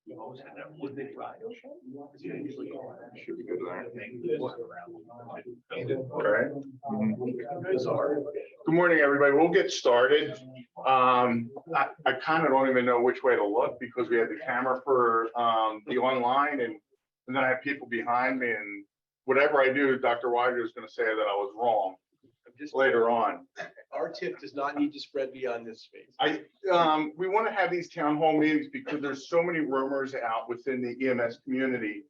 You always had that one big ride. You usually go on that. Should be good there. All right. right. Good morning, everybody. We'll get started. I kind of don't even know which way to look because we have the camera for the online and then I have people behind me, and whatever I do, Dr. Wider is going to say that I was wrong later on. Our tip does not need to spread beyond this space. We want to have these town hall meetings because there's so many rumors out within the EMS community.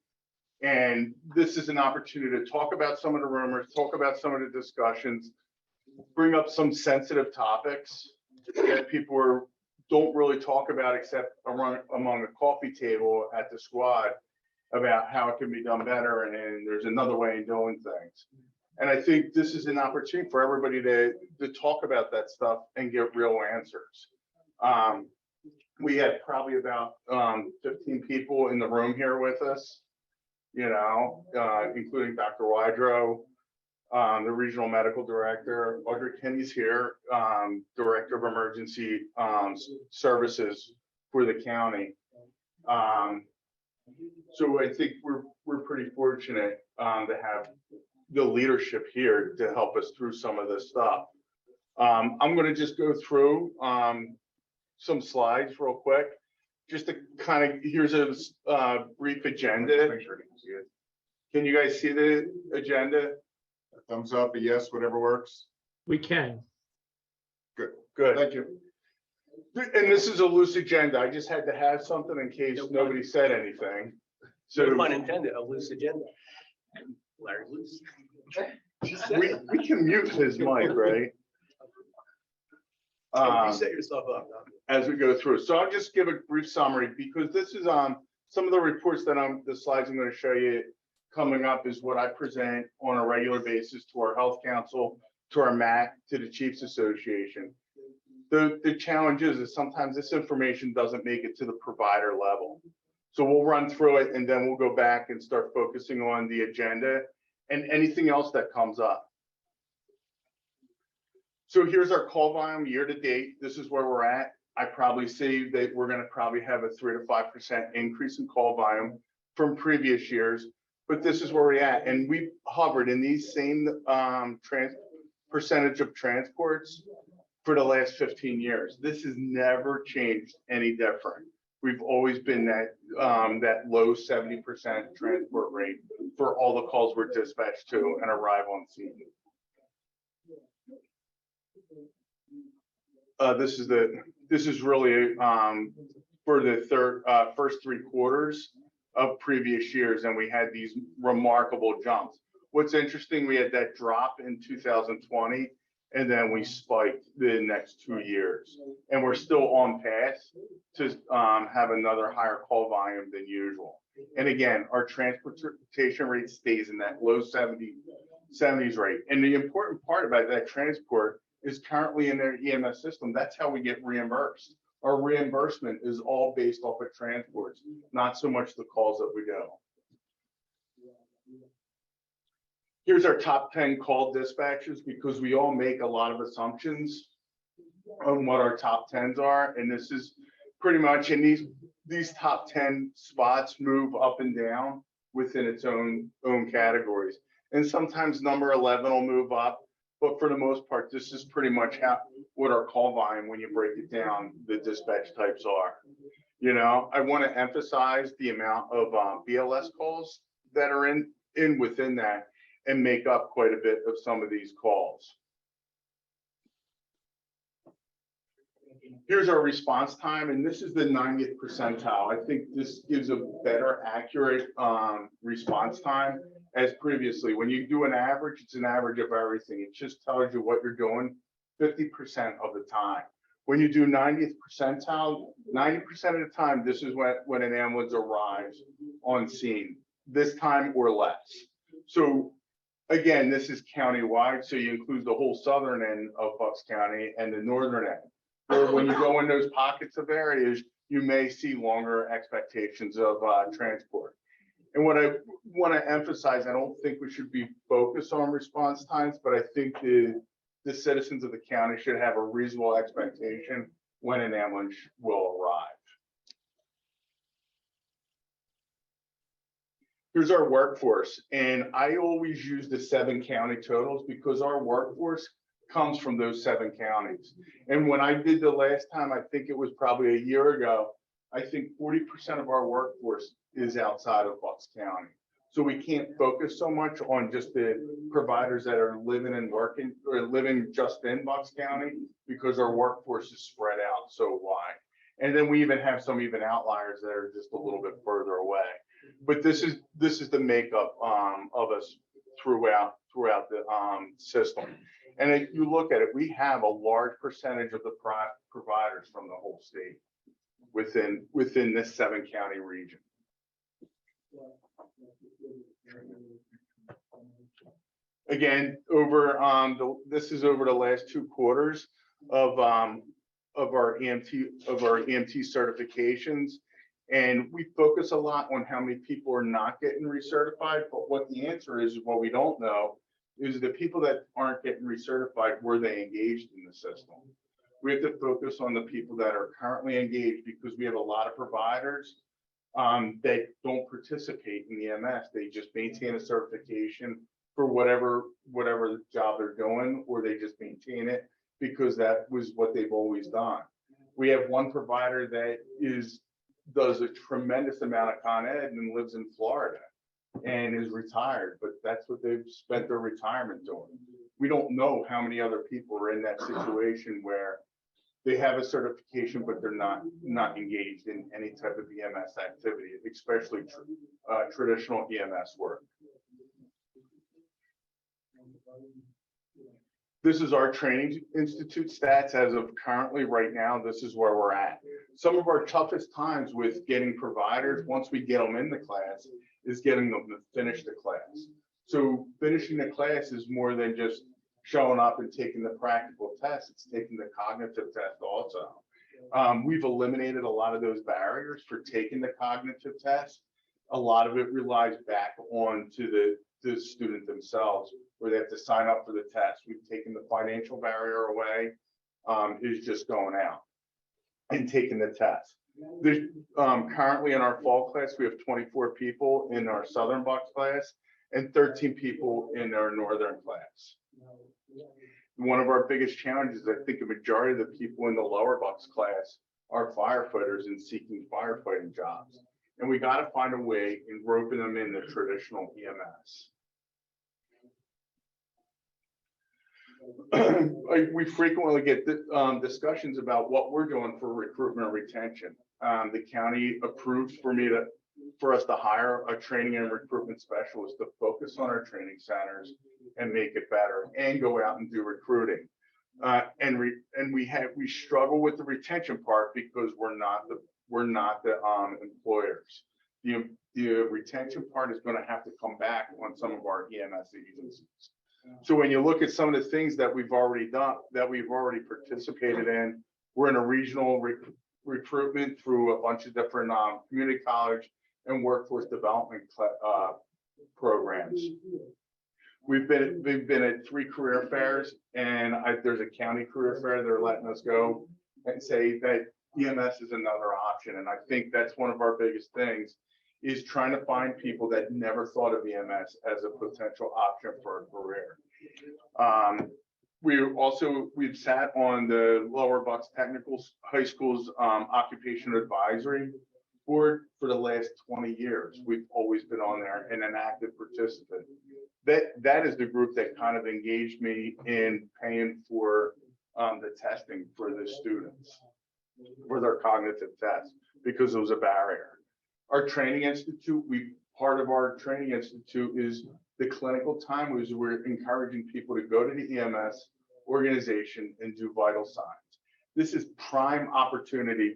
And this is an opportunity to talk about some of the rumors, talk about some of the discussions, bring up some sensitive topics that people don't really talk about except among a coffee table at the squad about how it can be done better. And there's another way of doing things. And I think this is an opportunity for everybody to talk about that stuff and get real answers. We had probably about 15 people in the room here with us, including Dr. Wydrow, the regional medical director. Audrey Kenny's here, director of emergency services for the county. So I think we're pretty fortunate to have the leadership here to help us through some of this stuff. I'm going to just go through some slides real quick, just to kind of, here's a brief agenda. Make sure you can see it. Can you guys see the agenda? A thumbs up, a yes, whatever works. We can. Good, good. Thank you. And this is a loose agenda. I just had to have something in case nobody said anything. So, no pun intended, a loose agenda. Larry Loose. We can mute his mic, right? You set yourself up. As we go through. So I'll just give a brief summary because this is some of the reports that the slides I'm going to show you coming up is what I present on a regular basis to our health council, to our MAC, to the Chiefs Association. The challenge is sometimes this information doesn't make it to the provider level. So we'll run through it and then we'll go back and start focusing on the agenda and anything else that comes up. So here's our call volume year to date. This is where we're at. I probably say that we're going to probably have a 3 to 5% increase in call volume from previous years, but this is where we're at. And we've hovered in these same percentage of transports for the last 15 years. This has never changed any different. We've always been that low 70% transport rate for all the calls we're dispatched to and arrive on scene. This is really for the first 3 quarters of previous years, and we had these remarkable jumps. What's interesting, we had that drop in 2020. And then we spiked the next 2 years, and we're still on path to have another higher call volume than usual. And again, our transportation rate stays in that low 70s rate. And the important part about that transport is currently in their EMS system. That's how we get reimbursed. Our reimbursement is all based off of transports, not so much the calls that we do. Here's our top 10 call dispatchers because we all make a lot of assumptions on what our top 10s are. And this is pretty much, and these top 10 spots move up and down within its own categories. And sometimes number 11 will move up, but for the most part, this is pretty much what our call volume, when you break it down, the dispatch types are. I want to emphasize the amount of BLS calls that are in within that, and make up quite a bit of some of these calls. Here's our response time, and this is the 90th percentile. I think this gives a better accurate response time as previously. When you do an average, it's an average of everything. It just tells you what you're doing 50% of the time. When you do 90th percentile, 90% of the time, this is when an ambulance arrives on scene, this time or less. So again, this is county-wide, so you include the whole southern end of Bucks County and the northern end. Where when you go in those pockets of areas, you may see longer expectations of transport. And what I want to emphasize, I don't think we should be focused on response times, but I think the citizens of the county should have a reasonable expectation when an ambulance will arrive. Here's our workforce, and I always use the 7 county totals because our workforce comes from those 7 counties. And when I did the last time, I think it was probably a year ago, I think 40% of our workforce is outside of Bucks County. So we can't focus so much on just the providers that are living and working or living just in Bucks County, because our workforce is spread out so wide. And then we even have some outliers that are just a little bit further away. But this is the makeup of us throughout the system. And if you look at it, we have a large percentage of the providers from the whole state within this 7 county region. Again, this is over the last 2 quarters of our EMT certifications. And we focus a lot on how many people are not getting recertified, but what the answer is, what we don't know, is the people that aren't getting recertified, were they engaged in the system? We have to focus on the people that are currently engaged, because we have a lot of providers that don't participate in EMS. They just maintain a certification for whatever job they're doing, or they just maintain it because that was what they've always done. We have one provider that does a tremendous amount of Con Ed and lives in Florida and is retired, but that's what they've spent their retirement doing. We don't know how many other people are in that situation where they have a certification, but they're not engaged in any type of EMS activity, especially traditional EMS work. This is our training institute stats as of currently right now. This is where we're at. Some of our toughest times with getting providers, once we get them in the class, is getting them to finish the class. So finishing the class is more than just showing up and taking the practical test. It's taking the cognitive test also. We've eliminated a lot of those barriers for taking the cognitive test. A lot of it relies back on to the student themselves, where they have to sign up for the test. We've taken the financial barrier away, is just going out and taking the test. Currently in our fall class, we have 24 people in our Southern Bucks class and 13 people in our Northern class. One of our biggest challenges, I think a majority of the people in the lower Bucks class are firefighters and seeking firefighting jobs. And we got to find a way in roping them in the traditional EMS. We frequently get discussions about what we're doing for recruitment and retention. The county approved for us to hire a training and recruitment specialist to focus on our training centers and make it better, and go out and do recruiting. And we struggle with the retention part because we're not the employers. The retention part is going to have to come back on some of our EMS agencies. So when you look at some of the things that we've already done, that we've already participated in, we're in a regional recruitment through a bunch of different community college and workforce development programs. We've been at 3 career fairs, and there's a county career fair. They're letting us go and say that EMS is another option. And I think that's one of our biggest things, is trying to find people that never thought of EMS as a potential option for a career. We've sat on the Lower Bucks Technical High School's occupational advisory board for the last 20 years. We've always been on there and an active participant. That is the group that kind of engaged me in paying for the testing for the students, for their cognitive tests, because it was a barrier. Our training institute, part of our training institute is the clinical time. We're encouraging people to go to the EMS organization and do vital signs. This is prime opportunity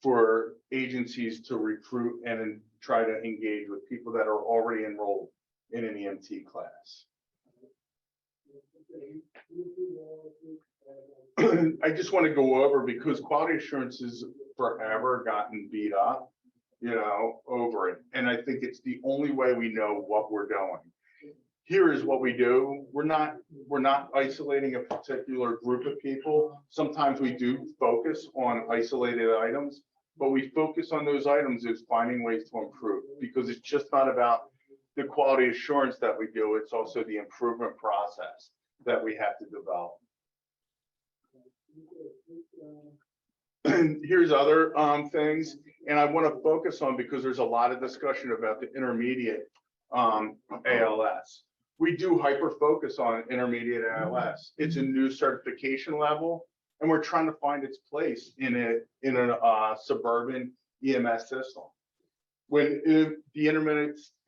for agencies to recruit and try to engage with people that are already enrolled in an EMT class. I just want to go over, because quality assurance has forever gotten beat up, over it. And I think it's the only way we know what we're doing. Here is what we do. We're not isolating a particular group of people. Sometimes we do focus on isolated items, but we focus on those items as finding ways to improve, because it's just not about the quality assurance that we do, it's also the improvement process that we have to develop. And here's other things, and I want to focus on, because there's a lot of discussion about the intermediate ALS. We do hyper focus on intermediate ALS. It's a new certification level, and we're trying to find its place in a suburban EMS system. When the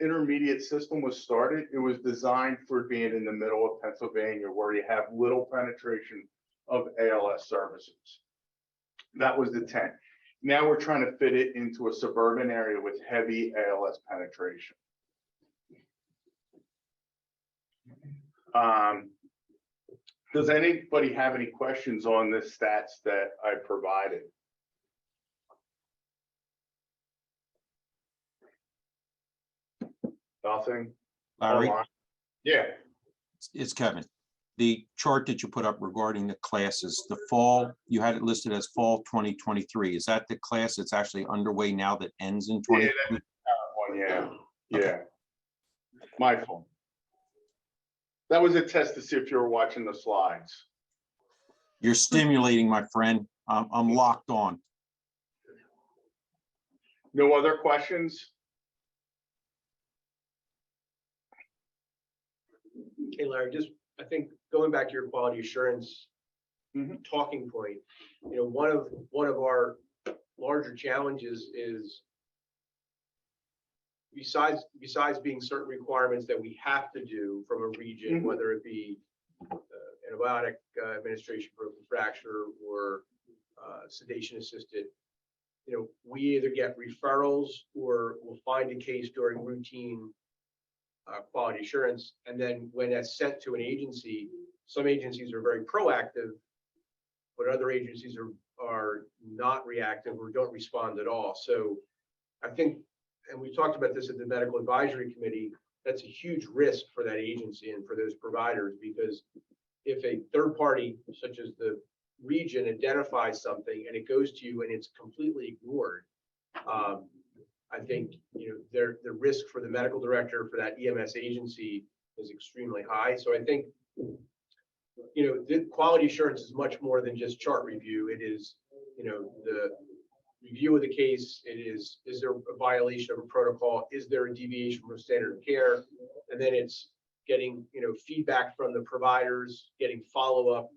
intermediate system was started, it was designed for being in the middle of Pennsylvania, where you have little penetration of ALS services. That was the intent. Now we're trying to fit it into a suburban area with heavy ALS penetration. Does anybody have any questions on the stats that I provided? Nothing? Larry, Yeah. it's Kevin. The chart that you put up regarding the classes, the fall, you had it listed as fall 2023. Is that the class that's actually underway now that ends in 2020? Yeah. My fault. That was a test to see if you were watching the slides. You're stimulating, my friend. I'm locked on. No other questions? Hey, Larry, just, I think going back to your quality assurance talking point, you know, one of our larger challenges is, besides being certain requirements that we have to do from a region, whether it be antibiotic administration for open fracture or sedation assisted, you know, we either get referrals or we'll find a case during routine quality assurance, and then when that's sent to an agency, some agencies are very proactive, but other agencies are not reactive or don't respond at all. So I think, and we talked about this at the medical advisory committee, that's a huge risk for that agency and for those providers, because if a third party such as the region identifies something and it goes to you and it's completely ignored, I think, you know, the risk for the medical director for that EMS agency is extremely high. So I think, you know, the quality assurance is much more than just chart review. It is, you know, the review of the case. It is there a violation of a protocol? Is there a deviation from standard of care? And then it's getting, you know, feedback from the providers, getting follow-up.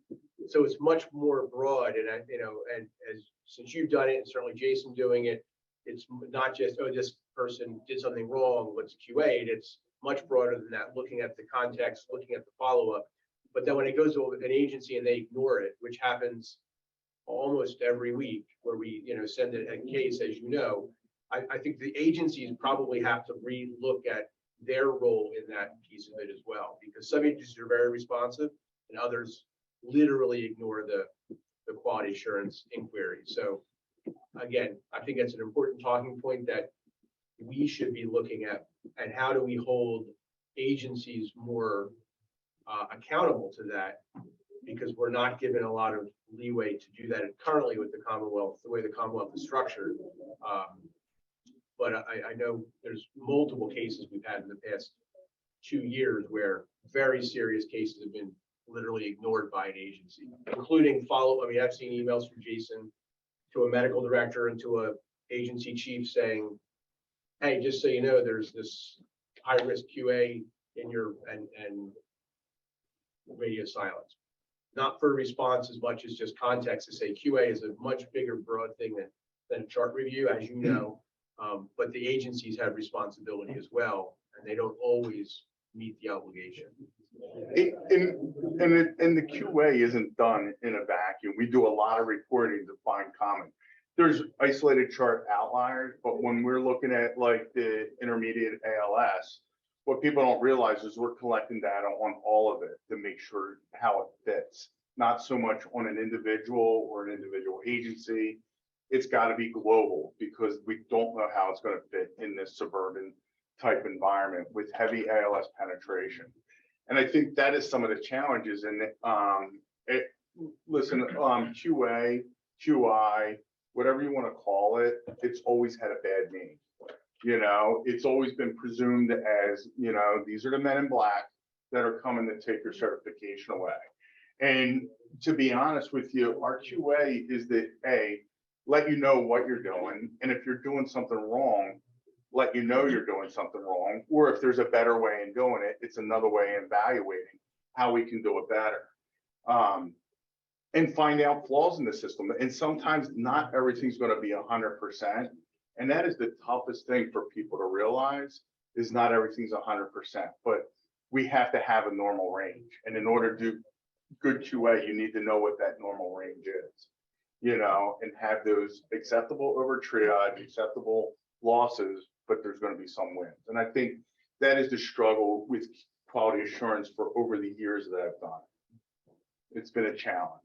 So it's much more broad. And, you know, and since you've done it, and certainly Jason doing it, it's not just, oh, this person did something wrong, what's QA? It's much broader than that, looking at the context, looking at the follow-up. But then when it goes to an agency and they ignore it, which happens almost every week, where we, you know, send a case, as you know, I think the agencies probably have to re-look at their role in that piece of it as well, because some agencies are very responsive and others literally ignore the quality assurance inquiry. So again, I think that's an important talking point that we should be looking at, and how do we hold agencies more accountable to that, because we're not given a lot of leeway to do that currently with the Commonwealth, the way the Commonwealth is structured. But I know there's multiple cases we've had in the past 2 years where very serious cases have been literally ignored by an agency, including I mean, I've seen emails from Jason to a medical director and to a agency chief saying, hey, just so you know, there's this high risk QA in your, and radio silence. Not for response as much as just context to say QA is a much bigger, broad thing than chart review, as you know. But the agencies have responsibility as well, and they don't always meet the obligation. And the QA isn't done in a vacuum. We do a lot of reporting to find common. There's isolated chart outliers, but when we're looking at like the intermediate ALS, what people don't realize is we're collecting data on all of it to make sure how it fits, not so much on an individual or an individual agency. It's got to be global, because we don't know how it's going to fit in this suburban type environment with heavy ALS penetration. And I think that is some of the challenges. And listen, QA, QI, whatever you want to call it, it's always had a bad name. You know, it's always been presumed as, you know, these are the men in black that are coming to take your certification away. And to be honest with you, our QA is that let you know what you're doing. And if you're doing something wrong, let you know you're doing something wrong. Or if there's a better way in doing it, it's another way in evaluating how we can do it better. And find out flaws in the system. And sometimes not everything's going to be 100%. And that is the toughest thing for people to realize, is not everything's 100%, but we have to have a normal range. And in order to do good QA, you need to know what that normal range is, you know, and have those acceptable over triage, acceptable losses, but there's going to be some wins. And I think that is the struggle with quality assurance for over the years that I've done. It's been a challenge.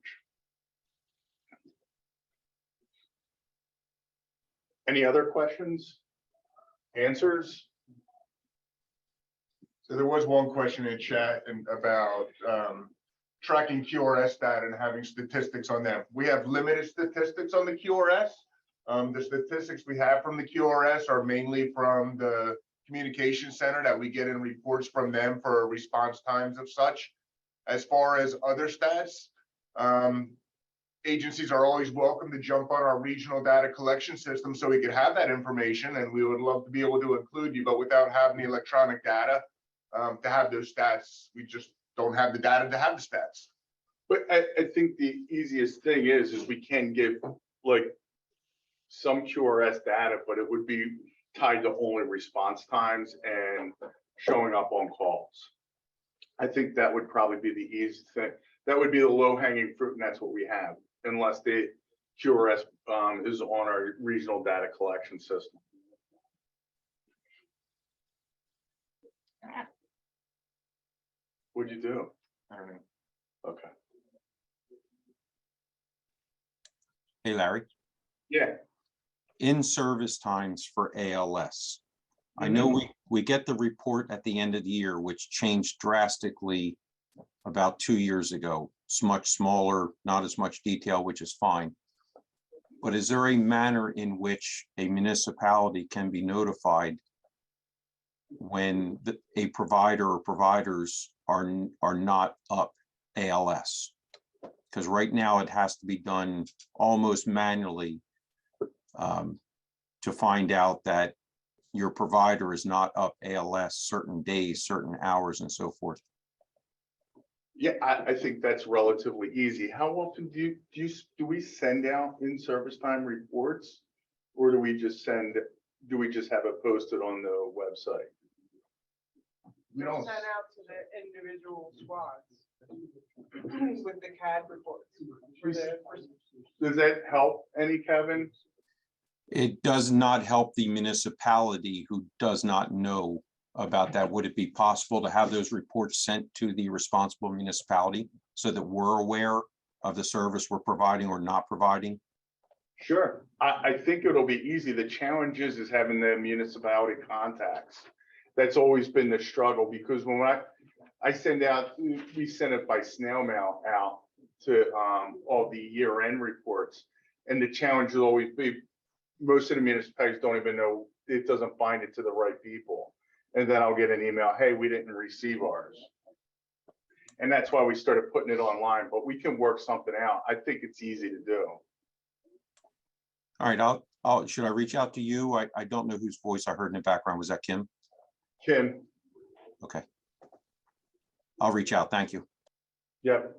Any other questions? Answers? So there was one question in chat about tracking QRS data and having statistics on them. We have limited statistics on the QRS. The statistics we have from the QRS are mainly from the communication center that we get in reports from them for response times of such. As far as other stats, agencies are always welcome to jump on our regional data collection system so we could have that information, and we would love to be able to include you, but without having the electronic data to have those stats, we just don't have the data to have the stats. But I think the easiest thing is we can give like some QRS data, but it would be tied to only response times and showing up on calls. I think that would probably be the easiest thing. That would be the low hanging fruit, and that's what we have, unless the QRS is on our regional data collection system. What'd you do? I don't know. Okay. Hey, Larry, Yeah. in-service times for ALS. I know we get the report at the end of the year, which changed drastically about 2 years ago. It's much smaller, not as much detail, which is fine. But is there a manner in which a municipality can be notified when a provider or providers are not up ALS? Because right now it has to be done almost manually to find out that your provider is not up ALS certain days, certain hours, and so forth. Yeah, I think that's relatively easy. How often do we send out in-service time reports, or do we just have it posted on the website? We They're don't. sent out to the individual squads with the CAD reports. Does that help any, Kevin? It does not help the municipality who does not know about that. Would it be possible to have those reports sent to the responsible municipality so that we're aware of the service we're providing or not providing? Sure. I think it'll be easy. The challenge is having the municipality contacts. That's always been the struggle, because when I send out, we send it by snail mail out to all the year-end reports. And the challenge will always be, most of the municipalities don't even know, it doesn't find it to the right people. And then I'll get an email, hey, we didn't receive ours. And that's why we started putting it online, but we can work something out. I think it's easy to do. All right, should I reach out to you? I don't know whose voice I heard in the background. Was that Kim? Kim? Okay. I'll reach out. Thank you. Yep.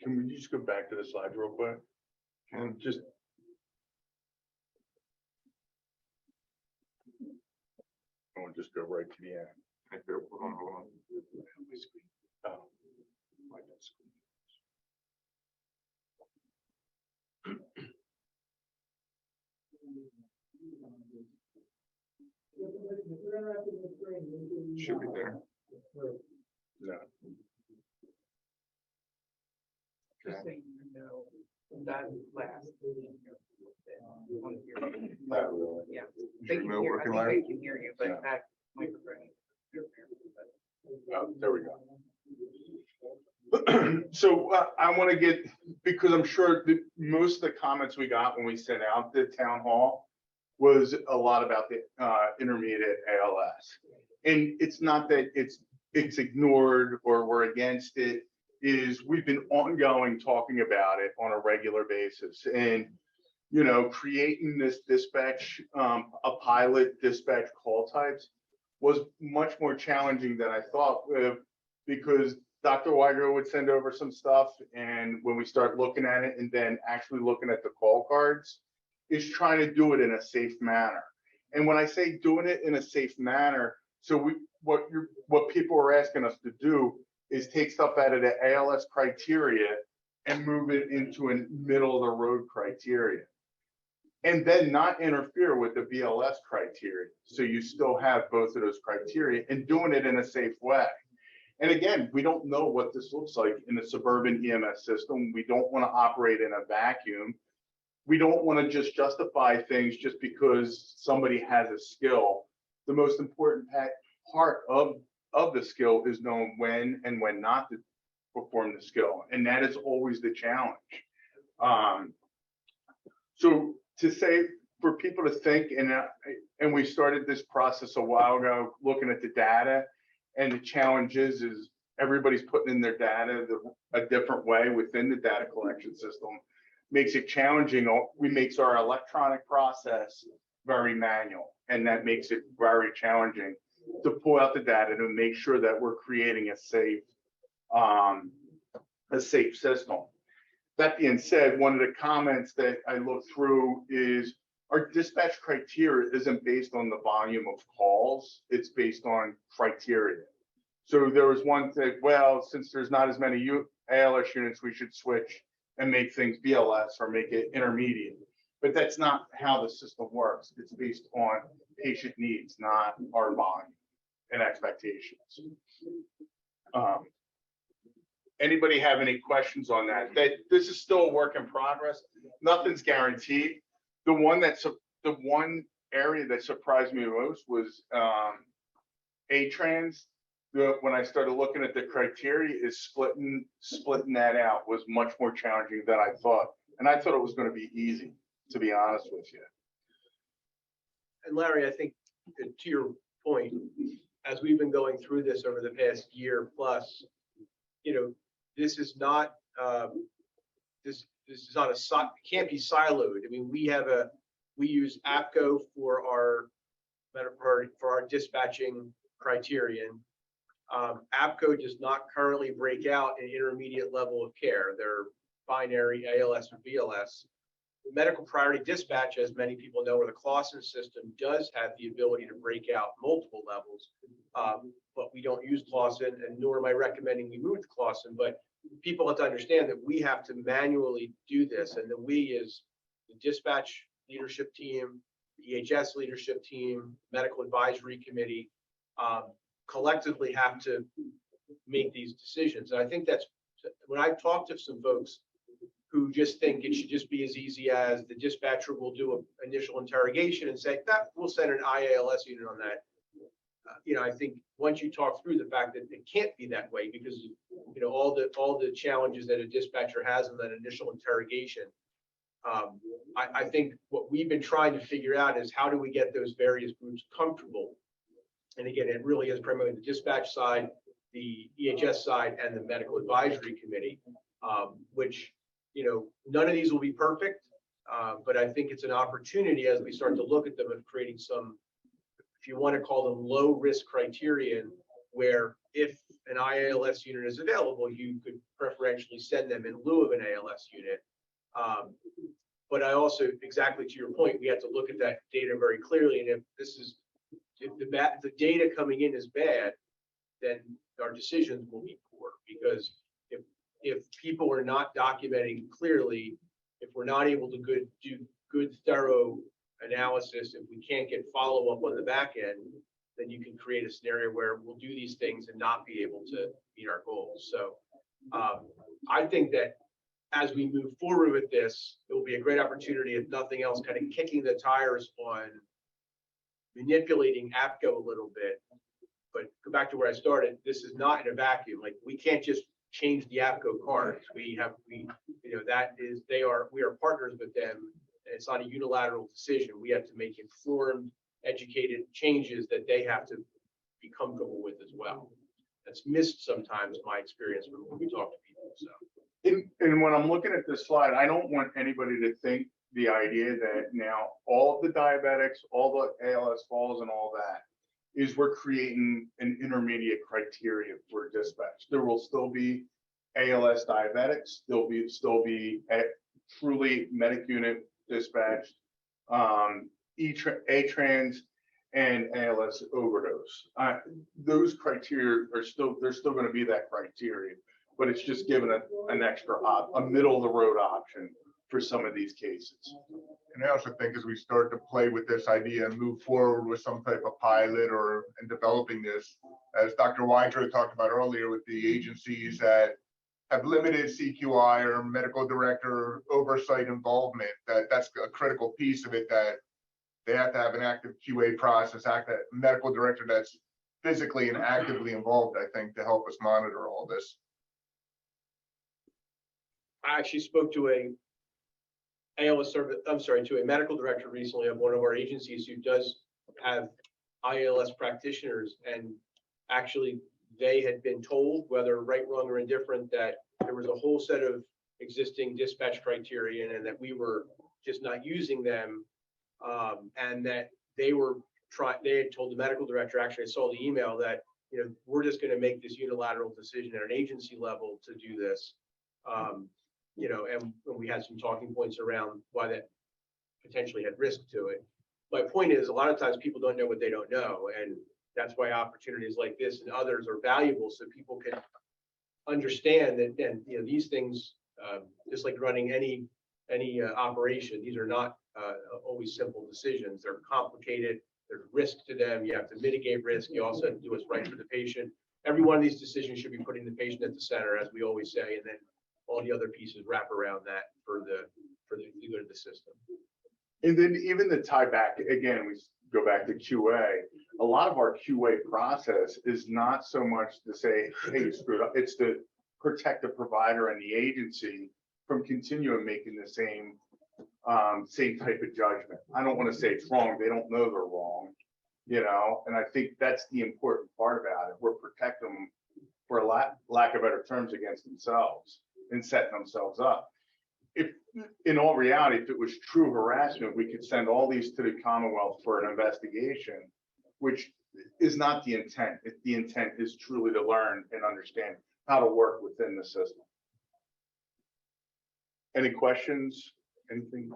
Can we just go back to the slides real quick? And just. I want to just go right to the end. Hold on. Oh. Should be there. No. Just so you know, that last. Not really. Yeah. Is They your can remote hear, I working, think Larry? they can hear you, but Yeah. that microphone. Oh, there we go. So I want to get, because I'm sure that most of the comments we got when we sent out the town hall was a lot about the intermediate ALS. And it's not that it's ignored or we're against it, is we've been ongoing talking about it on a regular basis. And, you know, creating this dispatch, a pilot dispatch call types was much more challenging than I thought, because Dr. Weiger would send over some stuff, and when we start looking at it and then actually looking at the call cards, is trying to do it in a safe manner. And when I say doing it in a safe manner, so what people are asking us to do is take stuff out of the ALS criteria and move it into a middle of the road criteria. And then not interfere with the BLS criteria. So you still have both of those criteria and doing it in a safe way. And again, we don't know what this looks like in a suburban EMS system. We don't want to operate in a vacuum. We don't want to just justify things just because somebody has a skill. The most important part of the skill is knowing when and when not to perform the skill. And that is always the challenge. So to say, for people to think, and we started this process a while ago, looking at the data, and the challenge is everybody's putting in their data a different way within the data collection system, makes it challenging. Makes our electronic process very manual, and that makes it very challenging to pull out the data to make sure that we're creating a safe system. That being said, one of the comments that I looked through is our dispatch criteria isn't based on the volume of calls, it's based on criteria. So there was one thing, well, since there's not as many ALS units, we should switch and make things BLS or make it intermediate. But that's not how the system works. It's based on patient needs, not our volume and expectations. Anybody have any questions on that? This is still a work in progress. Nothing's guaranteed. The one area that surprised me most was ATRANS. When I started looking at the criteria, is splitting that out was much more challenging than I thought. And I thought it was going to be easy, to be honest with you. And Larry, I think to your point, as we've been going through this over the past year plus, you know, this is not this is not it can't be siloed. I mean, we use APCO for our dispatching criterion. APCO does not currently break out an intermediate level of care. They're binary ALS or BLS. Medical priority dispatch, as many people know, or the Clausen system, does have the ability to break out multiple levels, but we don't use Clausen, and nor am I recommending we move to Clausen. But people have to understand that we have to manually do this, and that we, as the dispatch leadership team, the EHS leadership team, medical advisory committee, collectively have to make these decisions. And I think that's when I've talked to some folks who just think it should just be as easy as the dispatcher will do an initial interrogation and say, we'll send an IALS unit on that. You know, I think once you talk through the fact that it can't be that way, because you know all the challenges that a dispatcher has in that initial interrogation, I think what we've been trying to figure out is how do we get those various groups comfortable. And again, it really is primarily the dispatch side, the EHS side, and the medical advisory committee, which, you know, none of these will be perfect, but I think it's an opportunity as we start to look at them of creating some, if you want to call them low risk criterion, where if an IALS unit is available, you could preferentially send them in lieu of an ALS unit. But I also, exactly to your point, we have to look at that data very clearly. And if the data coming in is bad, then our decisions will be poor, because if people are not documenting clearly, if we're not able to do good thorough analysis, if we can't get follow-up on the back end, then you can create a scenario where we'll do these things and not be able to meet our goals. So I think that as we move forward with this, it will be a great opportunity, if nothing else, kind of kicking the tires on manipulating APCO a little bit. But go back to where I started, this is not in a vacuum. Like, we can't just change the APCO cards. We are partners with them, And it's not a unilateral decision. We have to make informed, educated changes that they have to be comfortable with as well. That's missed sometimes, my experience when we talk to people, so. And when I'm looking at this slide, I don't want anybody to think the idea that now all of the diabetics, all the ALS falls and all that is we're creating an intermediate criteria for dispatch. There will still be ALS diabetics, still be truly medic unit dispatched, A-trans and ALS overdose. Those criteria are still, there's still going to be that criteria, but it's just given an extra, a middle of the road option for some of these cases. And I also think as we start to play with this idea and move forward with some type of pilot or in developing this, as Dr. Weidro talked about earlier with the agencies that have limited CQI or medical director oversight involvement, that's a critical piece of it, that they have to have an active QA process, medical director that's physically and actively involved, I think, to help us monitor all this. I actually spoke to a ALS service, I'm sorry, to a medical director recently of one of our agencies who does have IALS practitioners, and actually they had been told, whether right, wrong, or indifferent, that there was a whole set of existing dispatch criteria and that we were just not using them, and that they had told the medical director, actually I saw the email, that we're just going to make this unilateral decision at an agency level to do this. And we had some talking points around why that potentially had risk to it. My point is, a lot of times people don't know what they don't know, and that's why opportunities like this and others are valuable, so people can understand that. And these things, just like running any operation, these are not always simple decisions. They're complicated. There's risk to them. You have to mitigate risk. You also have to do what's right for the patient. Every one of these decisions should be putting the patient at the center, as we always say, and then all the other pieces wrap around that for the good of the system. And then even the tie back, again, we go back to QA. A lot of our QA process is not so much to say, hey, you screwed up. It's to protect the provider and the agency from continuing making the same type of judgment. I don't want to say it's wrong. They don't know they're wrong, and I think that's the important part about it. We're protecting them, for lack of better terms, against themselves and setting themselves up. If in all reality, if it was true harassment, we could send all these to the Commonwealth for an investigation, which is not the intent. If the intent is truly to learn and understand how to work within the system. Any questions? Anything?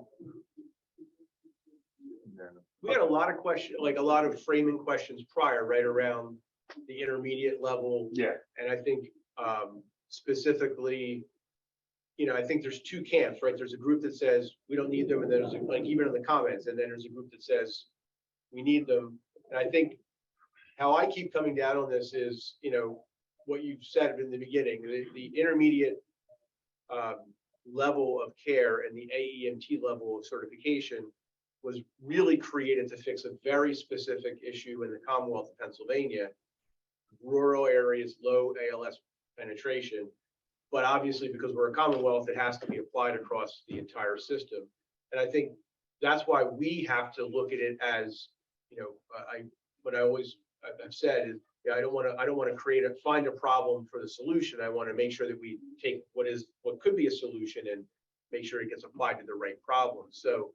We had a lot of questions, like a lot of framing questions prior, right around the intermediate level. Yeah. And I think specifically, I think there's two camps, right? There's a group that says we don't need them, and there's like even in the comments, and then there's a group that says we need them. And I think how I keep coming down on this is, what you've said in the beginning, the intermediate level of care and the AEMT level of certification was really created to fix a very specific issue in the Commonwealth of Pennsylvania, rural areas, low ALS penetration. But obviously, because we're a Commonwealth, it has to be applied across the entire system. And I think that's why we have to look at it as, I've said is, I don't want to find a problem for the solution. I want to make sure that we take what could be a solution and make sure it gets applied to the right problem. So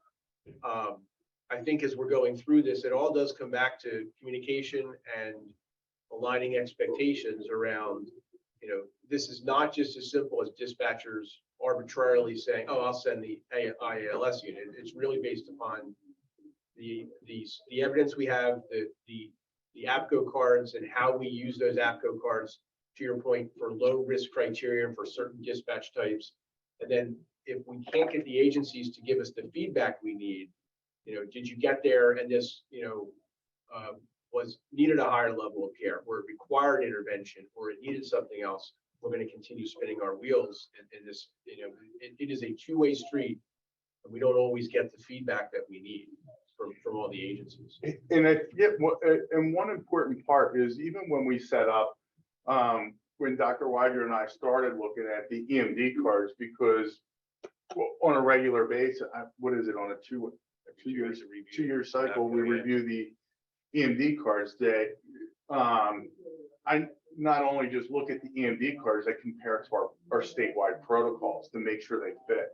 I think as we're going through this, it all does come back to communication and aligning expectations around, this is not just as simple as dispatchers arbitrarily saying, oh, I'll send the IALS unit. It's really based upon the evidence we have, the APCO cards and how we use those APCO cards, to your point, for low risk criteria and for certain dispatch types. And then if we can't get the agencies to give us the feedback we need, did you get there and this, was needed a higher level of care, or it required intervention, or it needed something else, we're going to continue spinning our wheels in this. It is a two-way street, and we don't always get the feedback that we need from all the agencies. And one important part is, even when we set up, when Dr. Wider and I started looking at the EMD cards, because Well, on a regular basis, what is it, on a two-year cycle, we review the EMD cards that, I not only just look at the EMD cards, I compare it to our statewide protocols to make sure they fit.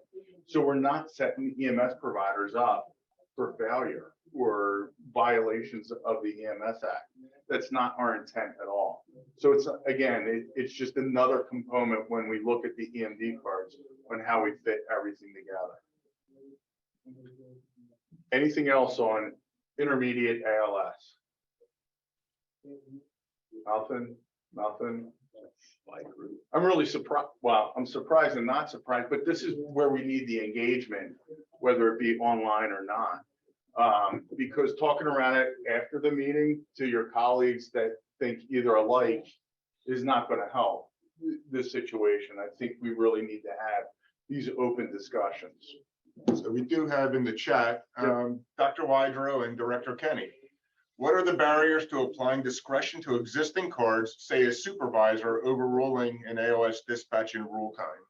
So we're not setting EMS providers up for failure or violations of the EMS Act. That's not our intent at all. So it's, again, it's just another component when we look at the EMD cards on how we fit everything together. Anything else on intermediate ALS? Nothing. I'm really surprised. Well, I'm surprised and not surprised, but this is where we need the engagement, whether it be online or not. Because talking around it after the meeting to your colleagues that think either alike is not going to help this situation. I think we really need to have these open discussions. So we do have in the chat, Dr. Wydrow and Director Kenny. What are the barriers to applying discretion to existing cards, say a supervisor overruling an ALS dispatch in rule time?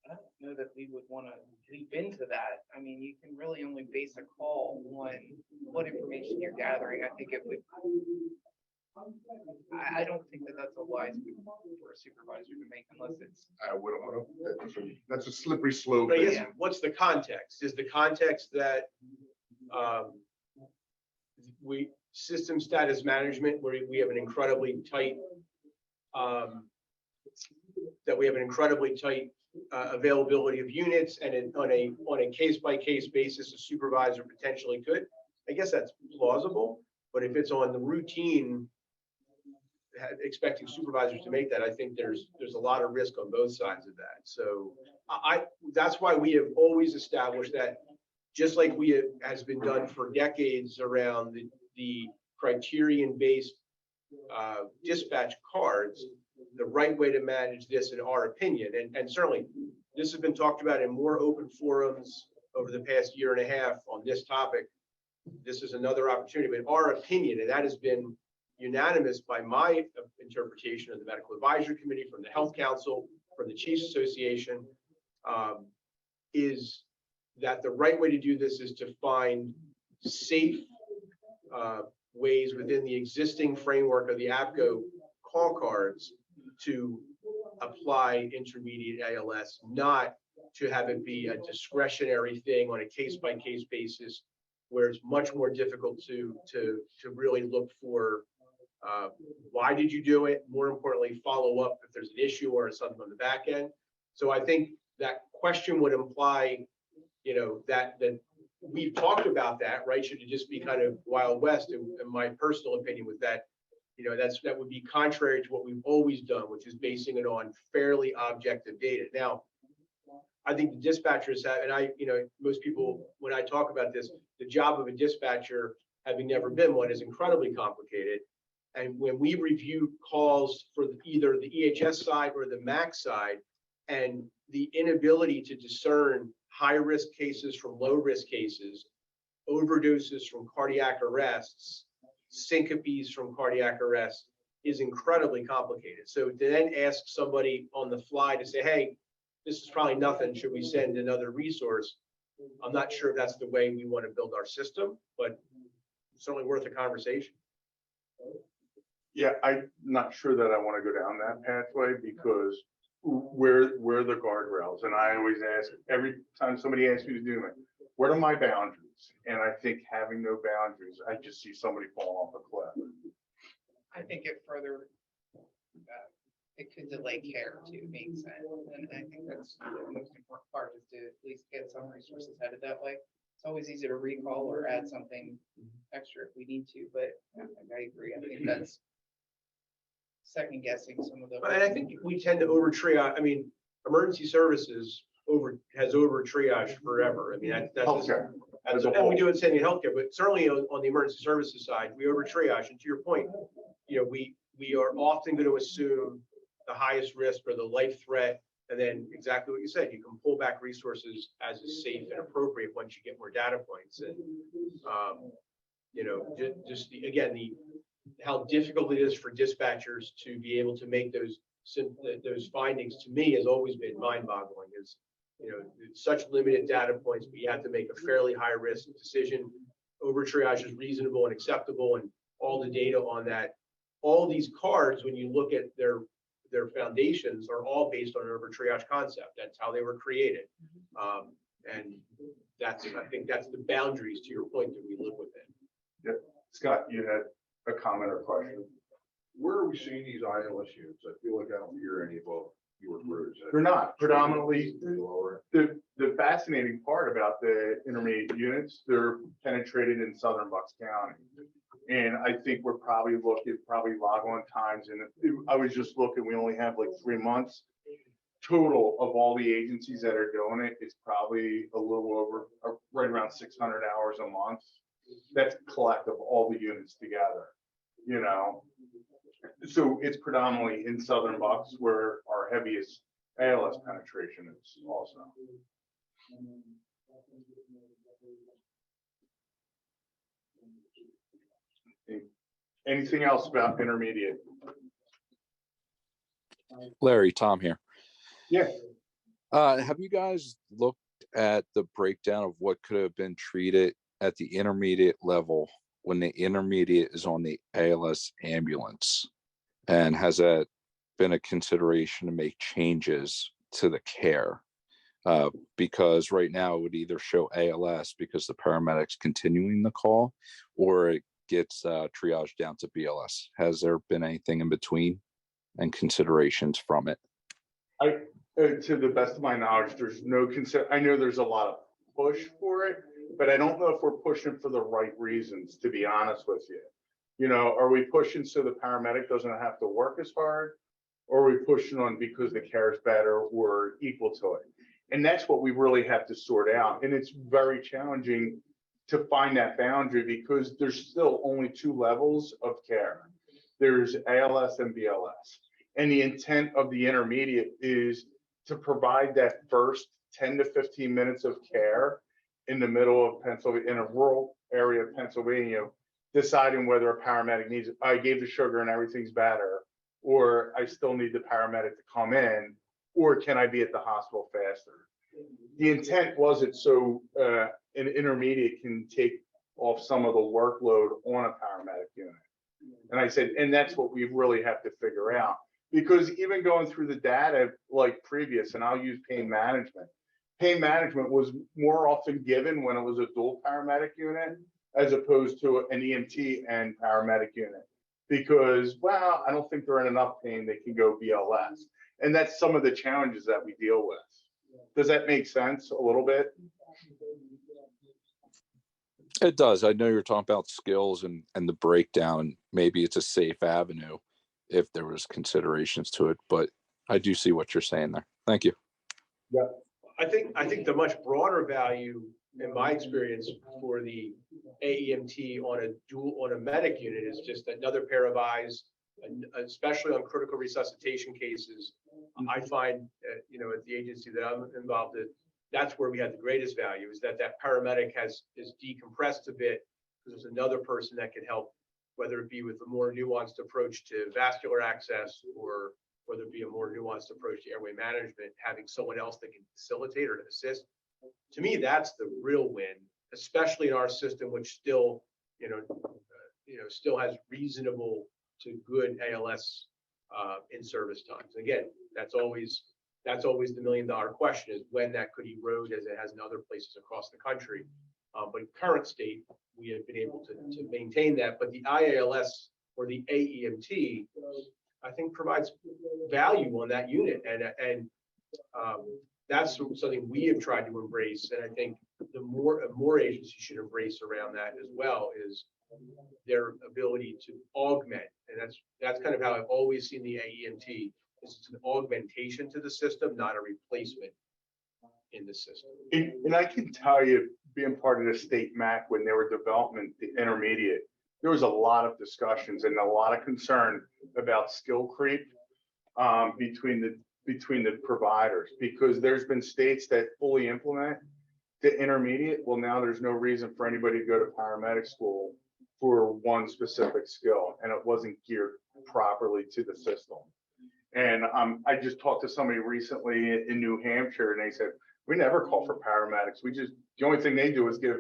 I don't know that we would want to leap into that. I mean, you can really only base a call on what information you're gathering. I think it would, I don't think that that's a wise move for a supervisor to make unless it's. I wouldn't want to, that's a slippery slope. But I guess, Yeah. what's the context? Is the context that we system status management, where we have an incredibly tight availability of units, and on a case-by-case basis, a supervisor potentially could. I guess that's plausible, but if it's on the routine, expecting supervisors to make that, I think there's a lot of risk on both sides of that. So that's why we have always established that, just like has been done for decades around the criterion-based dispatch cards, the right way to manage this, in our opinion, and certainly this has been talked about in more open forums over the past year and a half on this topic. This is another opportunity, but in our opinion, and that has been unanimous by my interpretation of the Medical Advisory Committee, from the Health Council, from the Chiefs Association, is that the right way to do this is to find safe ways within the existing framework of the APCO call cards to apply intermediate ALS, not to have it be a discretionary thing on a case-by-case basis, where it's much more difficult to really look for why did you do it? More importantly, follow up if there's an issue or something on the back end. So I think that question would imply, that we've talked about that, right? Should it just be kind of Wild West? And my personal opinion was that, that would be contrary to what we've always done, which is basing it on fairly objective data. Now, I think the dispatchers have, and most people, when I talk about this, the job of a dispatcher, having never been one, is incredibly complicated. And when we review calls for either the EHS side or the MAC side, and the inability to discern high-risk cases from low-risk cases, overdoses from cardiac arrests, syncopes from cardiac arrests, is incredibly complicated. So to then ask somebody on the fly to say, hey, this is probably nothing, should we send another resource? I'm not sure if that's the way we want to build our system, but it's certainly worth a conversation. Yeah, I'm not sure that I want to go down that pathway, because where are the guardrails? And I always ask, every time somebody asks me to do it, what are my boundaries? And I think having no boundaries, I just see somebody fall off a cliff. I think it further, it could delay care too, being said. And I think that's the most important part, is to at least get some resources headed that way. It's always easy to recall or add something extra if we need to, but I agree. I think that's second guessing some of the. And I think we tend to over triage. I mean, emergency services has over triage forever. I mean, that's Healthcare. and we do it in healthcare, but certainly on the emergency services side, we over triage. And to your point, we are often going to assume the highest risk or the life threat, and then exactly what you said, you can pull back resources as is safe and appropriate once you get more data points. And again, how difficult it is for dispatchers to be able to make those those findings to me has always been mind-boggling. Is such limited data points, but you have to make a fairly high risk decision. Over triage is reasonable and acceptable, and all the data on that. All these cards, when you look at their foundations, are all based on an over triage concept. That's how they were created, and I think that's the boundaries to your point that we live within. Yep. Scott, you had a comment or question? Where are we seeing these IALS units? I feel like I don't hear any above your words. They're not predominantly. Lower. The fascinating part about the intermediate units, they're penetrated in southern Bucks County. And I think we're probably looking, log on times. And I was just looking, we only have like 3 months total of all the agencies that are doing it. It's probably a little over, right around 600 hours a month. That's collective, all the units together, So it's predominantly in southern Bucks where our heaviest ALS penetration is also. Anything else about intermediate? Larry, Tom here. Yeah. Have you guys looked at the breakdown of what could have been treated at the intermediate level when the intermediate is on the ALS ambulance? And has that been a consideration to make changes to the care? Because right now it would either show ALS because the paramedic's continuing the call, or it gets triaged down to BLS. Has there been anything in between and considerations from it? To the best of my knowledge, there's no I know there's a lot of push for it, but I don't know if we're pushing for the right reasons, to be honest with you. Are we pushing so the paramedic doesn't have to work as hard? Or are we pushing on because the care is better or equal to it? And that's what we really have to sort out. And it's very challenging to find that boundary because there's still only 2 levels of care. There's ALS and BLS. And the intent of the intermediate is to provide that first 10 to 15 minutes of care in the middle of Pennsylvania, in a rural area of Pennsylvania, deciding whether a paramedic needs, I gave the sugar and everything's better, or I still need the paramedic to come in, or can I be at the hospital faster? The intent was it so an intermediate can take off some of the workload on a paramedic unit. And I said, and that's what we really have to figure out. Because even going through the data like previous, and I'll use pain management. Pain management was more often given when it was a dual paramedic unit as opposed to an EMT and paramedic unit. Because, well, I don't think they're in enough pain, they can go BLS. And that's some of the challenges that we deal with. Does that make sense a little bit? It does. I know you're talking about skills and the breakdown. Maybe it's a safe avenue if there was considerations to it, but I do see what you're saying there. Thank you. Yeah. I think the much broader value, in my experience, for the AEMT on a medic unit is just another pair of eyes, especially on critical resuscitation cases. I find, at the agency that I'm involved in, that's where we have the greatest value, is that paramedic is decompressed a bit because there's another person that can help, whether it be with a more nuanced approach to vascular access or whether it be a more nuanced approach to airway management, having someone else that can facilitate or assist. To me, that's the real win, especially in our system, which still, still has reasonable to good ALS in service times. Again, that's always the $1 million question, is when that could erode as it has in other places across the country. But in current state, we have been able to maintain that. But the IALS or the AEMT, I think, provides value on that unit, and that's something we have tried to embrace. And I think the more agencies should embrace around that as well, is their ability to augment, and that's kind of how I've always seen the AEMT. It's an augmentation to the system, not a replacement in the system. And I can tell you, being part of the state MAC, when they were developing the intermediate, there was a lot of discussions and a lot of concern about skill creep between the providers, because there's been states that fully implement the intermediate. Well, now there's no reason for anybody to go to paramedic school for one specific skill, and it wasn't geared properly to the system. And I just talked to somebody recently in New Hampshire, and they said, we never call for paramedics. The only thing they do is give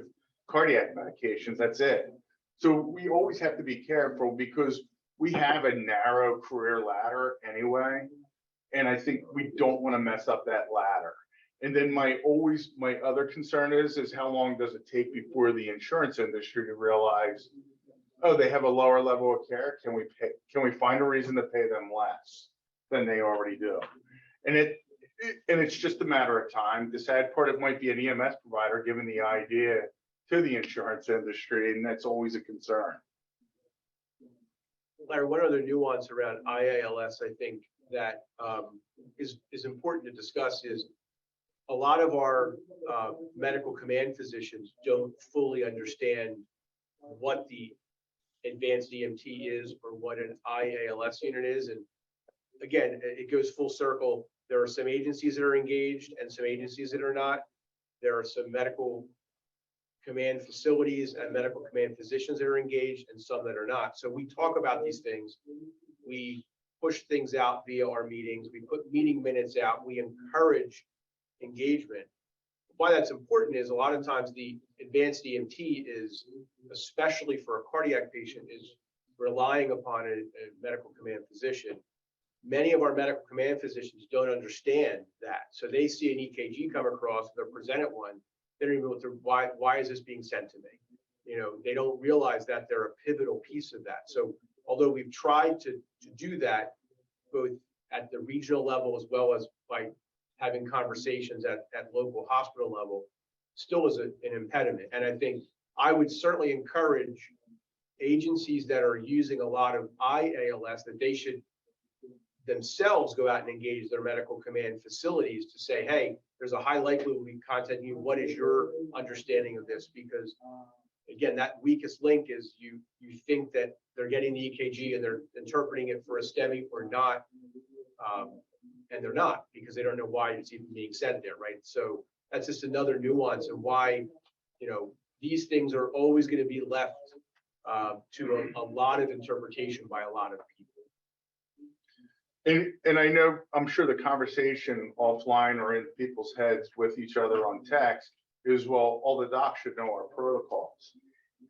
cardiac medications. That's it. So we always have to be careful because we have a narrow career ladder anyway. And I think we don't want to mess up that ladder. And then my other concern is how long does it take before the insurance industry to realize, oh, they have a lower level of care. Can we find a reason to pay them less than they already do? And it's just a matter of time. The sad part, it might be an EMS provider giving the idea to the insurance industry, and that's always a concern. Larry, one other nuance around IALS, I think that is important to discuss is a lot of our medical command physicians don't fully understand what the advanced EMT is or what an IALS unit is. And again, it goes full circle. There are some agencies that are engaged and some agencies that are not. There are some medical command facilities and medical command physicians that are engaged and some that are not. So we talk about these things. We push things out via our meetings. We put meeting minutes out. We encourage engagement. Why that's important is a lot of times the advanced EMT is, especially for a cardiac patient, is relying upon a medical command physician. Many of our medical command physicians don't understand that. So they see an EKG come across, they're presented one, they don't even know why is this being sent to me? You know, they don't realize that they're a pivotal piece of that. So although we've tried to do that, both at the regional level as well as by having conversations at local hospital level, still is an impediment. And I think I would certainly encourage agencies that are using a lot of IALS that they should themselves go out and engage their medical command facilities to say, hey, there's a high likelihood we'll be contacting you. What is your understanding of this? Because again, that weakest link is you think that they're getting the EKG and they're interpreting it for a STEMI or not. And they're not, because they don't know why it's even being said there, right? So that's just another nuance and why, you know, these things are always going to be left to a lot of interpretation by a lot of people. And I know, I'm sure the conversation offline or in people's heads with each other on text is, well, all the docs should know our protocols.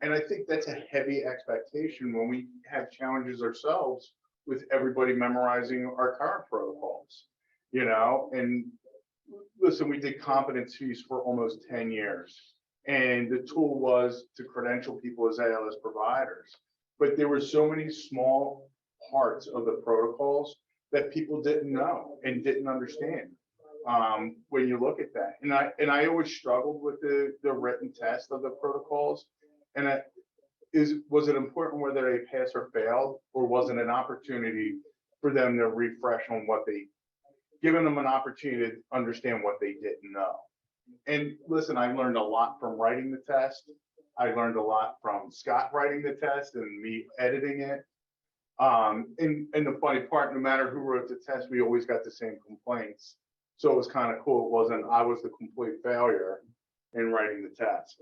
And I think that's a heavy expectation when we have challenges ourselves with everybody memorizing our current protocols, you know. And listen, we did competencies for almost 10 years. And the tool was to credential people as ALS providers. But there were so many small parts of the protocols that people didn't know and didn't understand when you look at that. And I always struggled with the written test of the protocols. And was it important whether they passed or failed, or was it an opportunity for them to refresh on giving them an opportunity to understand what they didn't know? And listen, I learned a lot from writing the test. I learned a lot from Scott writing the test and me editing it. And the funny part, no matter who wrote the test, we always got the same complaints. So it was kind of cool. It wasn't I was the complete failure in writing the test.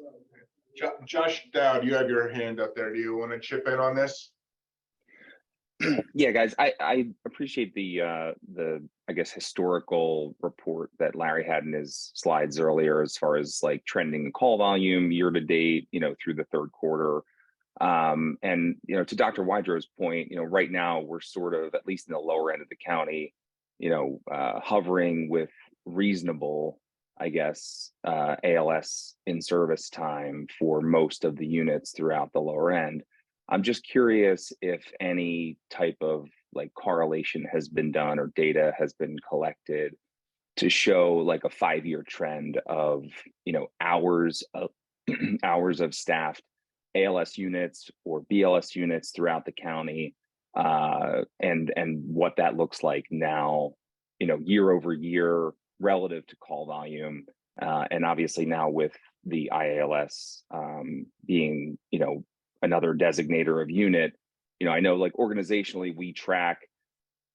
Josh Dowd, you have your hand up there. Do you want to chip in on this? Yeah, guys, I appreciate the I guess historical report that Larry had in his slides earlier, as far as like trending the call volume year to date, you know, through the third quarter. And, you know, to Dr. Wydrow's point, you know, right now we're sort of, at least in the lower end of the county, you know, hovering with reasonable, I guess, ALS in service time for most of the units throughout the lower end. I'm just curious if any type of like correlation has been done or data has been collected to show like a 5-year trend of, you know, hours of staffed ALS units or BLS units throughout the county, and what that looks like now, you know, year over year relative to call volume, and obviously now with the IALS being, you know, another designator of unit. You know, I know like organizationally we track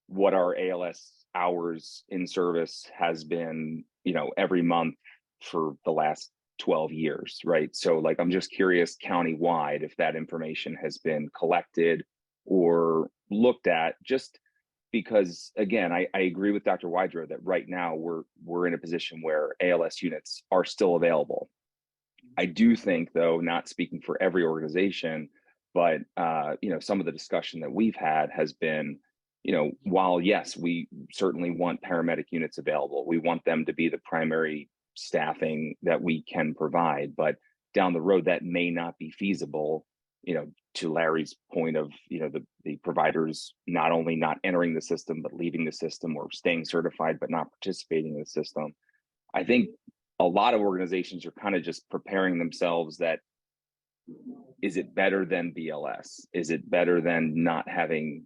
what our ALS hours in service has been, you know, every month for the last 12 years, right? So like, I'm just curious countywide if that information has been collected or looked at, just because again, I agree with Dr. Wydrow that right now we're in a position where ALS units are still available. I do think, though, not speaking for every organization, but some of the discussion that we've had has been, while yes, we certainly want paramedic units available, we want them to be the primary staffing that we can provide, but down the road that may not be feasible, to Larry's point of, the providers not only not entering the system, but leaving the system or staying certified, but not participating in the system. I think a lot of organizations are kind of just preparing themselves that, is it better than BLS? Is it better than not having,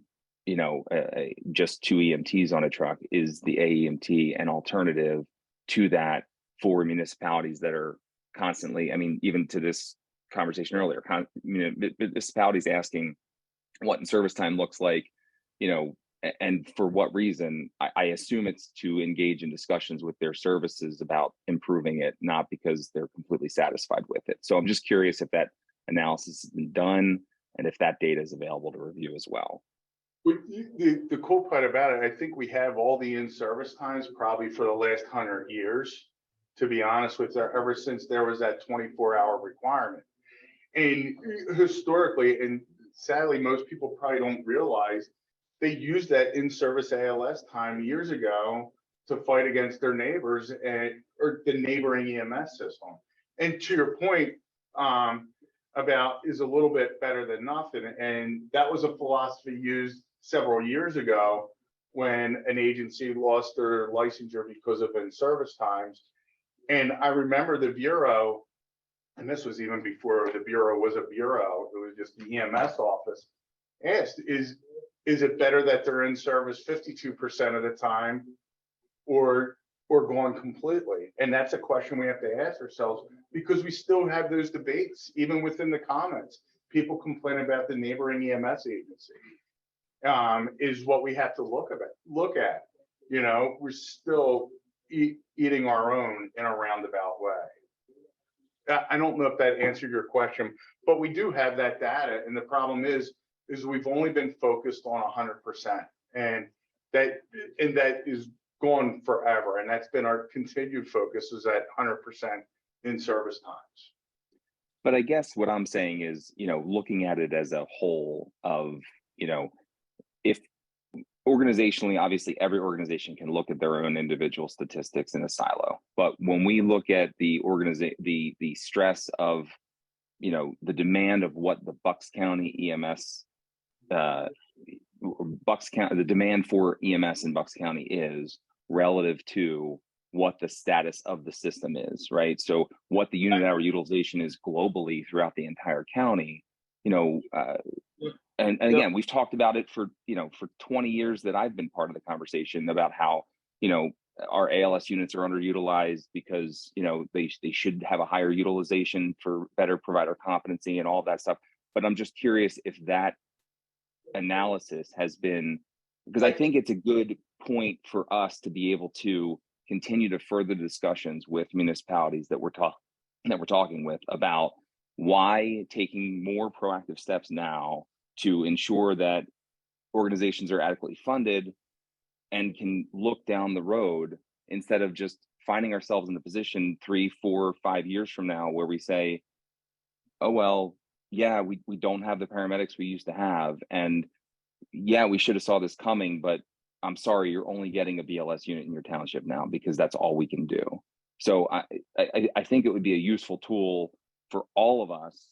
just 2 EMTs on a truck? Is the AEMT an alternative to that for municipalities that are constantly, I mean, even to this conversation earlier, municipalities asking what in service time looks like, and for what reason. I assume it's to engage in discussions with their services about improving it, not because they're completely satisfied with it. So I'm just curious if that analysis has been done and if that data is available to review as well. The cool part about it, I think we have all the in-service times probably for the last 100 years, to be honest with you, ever since there was that 24-hour requirement. And historically, and sadly, most people probably don't realize, they used that in-service ALS time years ago to fight against their neighbors or the neighboring EMS system. And to your point about is a little bit better than nothing, and that was a philosophy used several years ago when an agency lost their licensure because of in-service times. And I remember the Bureau, and this was even before the Bureau was a Bureau, it was just the EMS office, asked, is it better that they're in service 52% of the time or gone completely? And that's a question we have to ask ourselves, because we still have those debates, even within the comments. People complain about the neighboring EMS agency, is what we have to look at. We're still eating our own in a roundabout way. I don't know if that answered your question, but we do have that data. And the problem is we've only been focused on 100%, and that is gone forever. And that's been our continued focus, is at 100% in service times. But I guess what I'm saying is, looking at it as a whole of, if organizationally, obviously every organization can look at their own individual statistics in a silo. But when we look at the stress of, the demand of what the Bucks County EMS, the demand for EMS in Bucks County is relative to what the status of the system is, right? So what the unit hour utilization is globally throughout the entire county, and again, we've talked about it for 20 years that I've been part of the conversation about how, our ALS units are underutilized because, they should have a higher utilization for better provider competency and all that stuff. But I'm just curious if that analysis has been, because I think it's a good point for us to be able to continue to further discussions with municipalities that we're talking with about why taking more proactive steps now to ensure that organizations are adequately funded and can look down the road, instead of just finding ourselves in the position 3, 4, 5 years from now where we say, oh, well, yeah, we don't have the paramedics we used to have. And yeah, we should have saw this coming, but I'm sorry, you're only getting a BLS unit in your township now because that's all we can do. So I think it would be a useful tool for all of us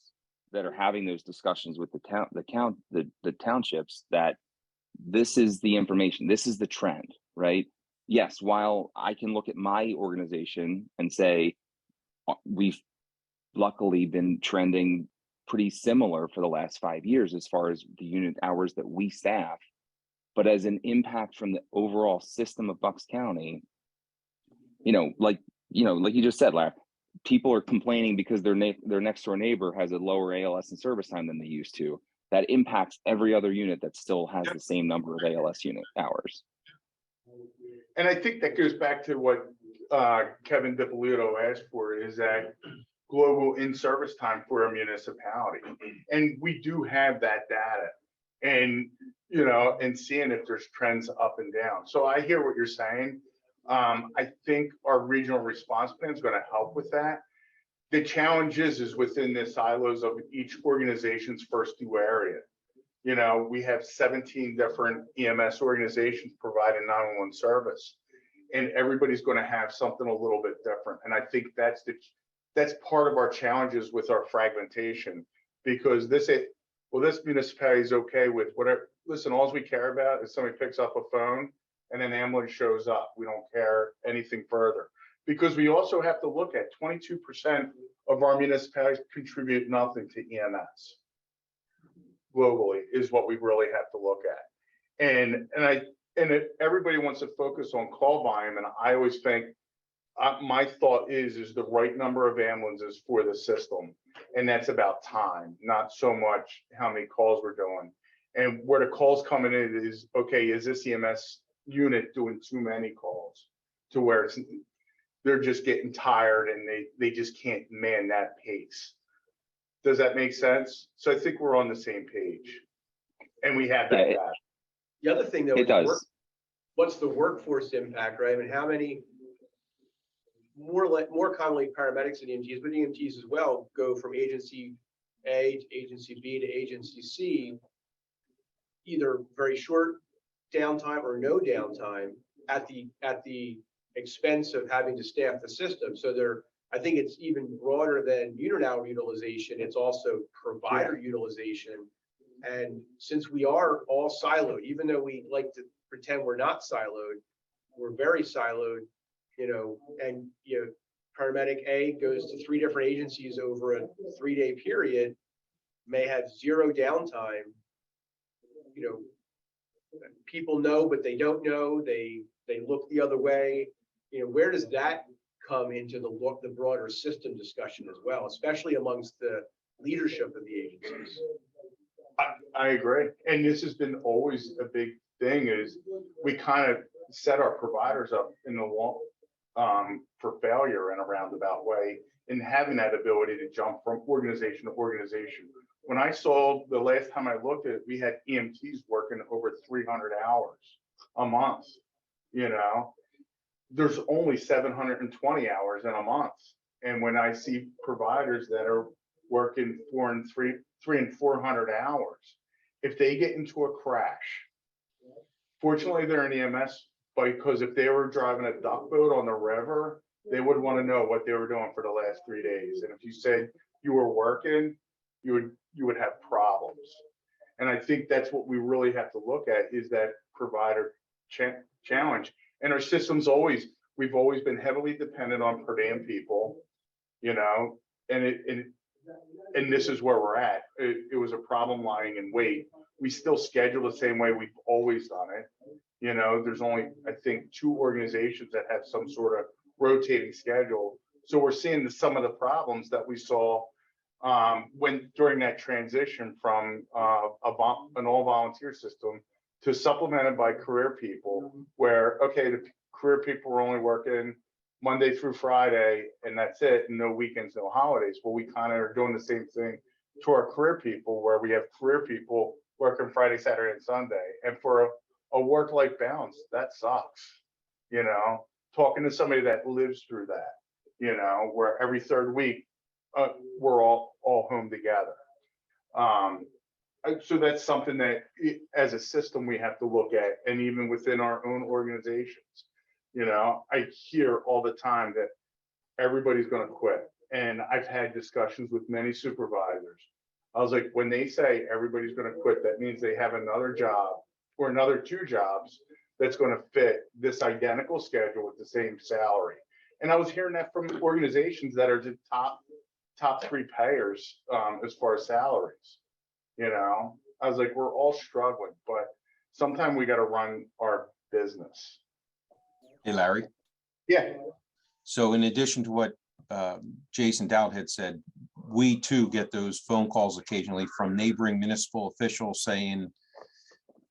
that are having those discussions with the townships, that this is the information, this is the trend, right? Yes, while I can look at my organization and say we've luckily been trending pretty similar for the last 5 years as far as the unit hours that we staff, but as an impact from the overall system of Bucks County, like you just said, Larry, people are complaining because their next door neighbor has a lower ALS and service time than they used to. That impacts every other unit that still has the same number of ALS unit hours. And I think that goes back to what Kevin DiPolito asked for, is that global in-service time for a municipality. And we do have that data. and, you know, and seeing if there's trends up and down. So I hear what you're saying. I think our regional response plan is going to help with that. The challenge is within the silos of each organization's first due area. You know, we have 17 different EMS organizations providing 911 service, and everybody's going to have something a little bit different. And I think that's part of our challenges with our fragmentation, because this municipality is okay with whatever. Listen, all we care about is somebody picks up a phone and an ambulance shows up. We don't care anything further, because we also have to look at 22% of our municipalities contribute nothing to EMS globally is what we really have to look at. And everybody wants to focus on call volume. And I always think my thought is the right number of ambulances for the system. And that's about time, not so much how many calls we're doing. And where the calls coming in is, okay, is this EMS unit doing too many calls to where they're just getting tired and they just can't man that pace. Does that make sense? So I think we're on the same page, and we have that. Yeah, The other thing though, it does. What's the workforce impact, right? I mean, how many more commonly paramedics and EMTs, but EMTs as well, go from agency A to agency B to agency C, either very short downtime or no downtime at the expense of having to staff the system. So I think it's even broader than unit hour utilization. It's also provider utilization. And since we are all siloed, even though we like to pretend we're not siloed, we're very siloed, you know, and, you know, paramedic A goes to 3 different agencies over a 3-day period, may have 0 downtime. You know, people know, but they don't know. They look the other way. You know, where does that come into the broader system discussion as well, especially amongst the leadership of the agencies? I agree. And this has been always a big thing, is we kind of set our providers up in the long for failure in a roundabout way, and having that ability to jump from organization to organization. When I saw the last time I looked at it, we had EMTs working over 300 hours a month. You know, there's only 720 hours in a month. And when I see providers that are working 300 and 400 hours, if they get into a crash, fortunately they're in EMS, because if they were driving a duck boat on the river, they would want to know what they were doing for the last 3 days. And if you said you were working, you would have problems. And I think that's what we really have to look at, is that provider challenge. And our systems we've always been heavily dependent on per diem people, you know, and this is where we're at. It was a problem lying in wait. We still schedule the same way we've always done it. You know, there's only, I think, 2 organizations that have some sort of rotating schedule. So we're seeing some of the problems that we saw during that transition from an all volunteer system to supplemented by career people, where, okay, the career people were only working Monday through Friday, and that's it, and no weekends, no holidays. Well, we kind of are doing the same thing to our career people, where we have career people working Friday, Saturday, and Sunday. And for a work-life balance, that sucks. You know, talking to somebody that lives through that, you know, where every 3rd week we're all home together. So that's something that as a system we have to look at, and even within our own organizations. You know, I hear all the time that everybody's going to quit. And I've had discussions with many supervisors. I was like, when they say everybody's going to quit, that means they have another job or another 2 jobs that's going to fit this identical schedule with the same salary. And I was hearing that from organizations that are the top 3 payers as far as salaries. You know, I was like, we're all struggling, but sometimes we got to run our business. Hey, Larry. Yeah. So in addition to what Jason Dowd had said, we too get those phone calls occasionally from neighboring municipal officials saying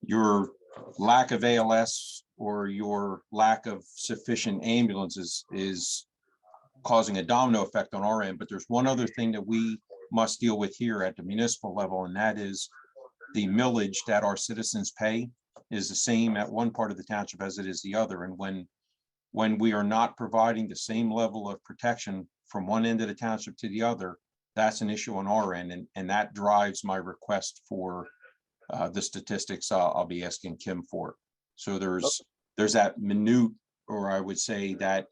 your lack of ALS or your lack of sufficient ambulances is causing a domino effect on our end. But there's one other thing that we must deal with here at the municipal level, and that is the millage that our citizens pay is the same at one part of the township as it is the other. And when we are not providing the same level of protection from one end of the township to the other, that's an issue on our end, and that drives my request for the statistics I'll be asking Kim for. So there's that minute, or I would say that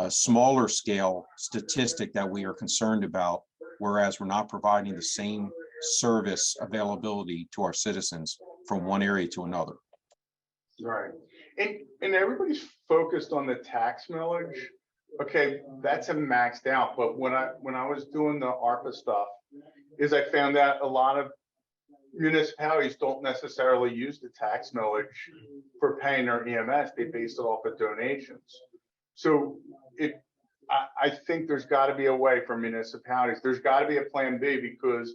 smaller scale statistic that we are concerned about, whereas we're not providing the same service availability to our citizens from one area to another. Right. And everybody's focused on the tax millage. Okay, that's a maxed out. But when I was doing the ARPA stuff, is I found out a lot of municipalities don't necessarily use the tax millage for paying their EMS. They base it off of donations. So I think there's got to be a way for municipalities. There's got to be a plan B, because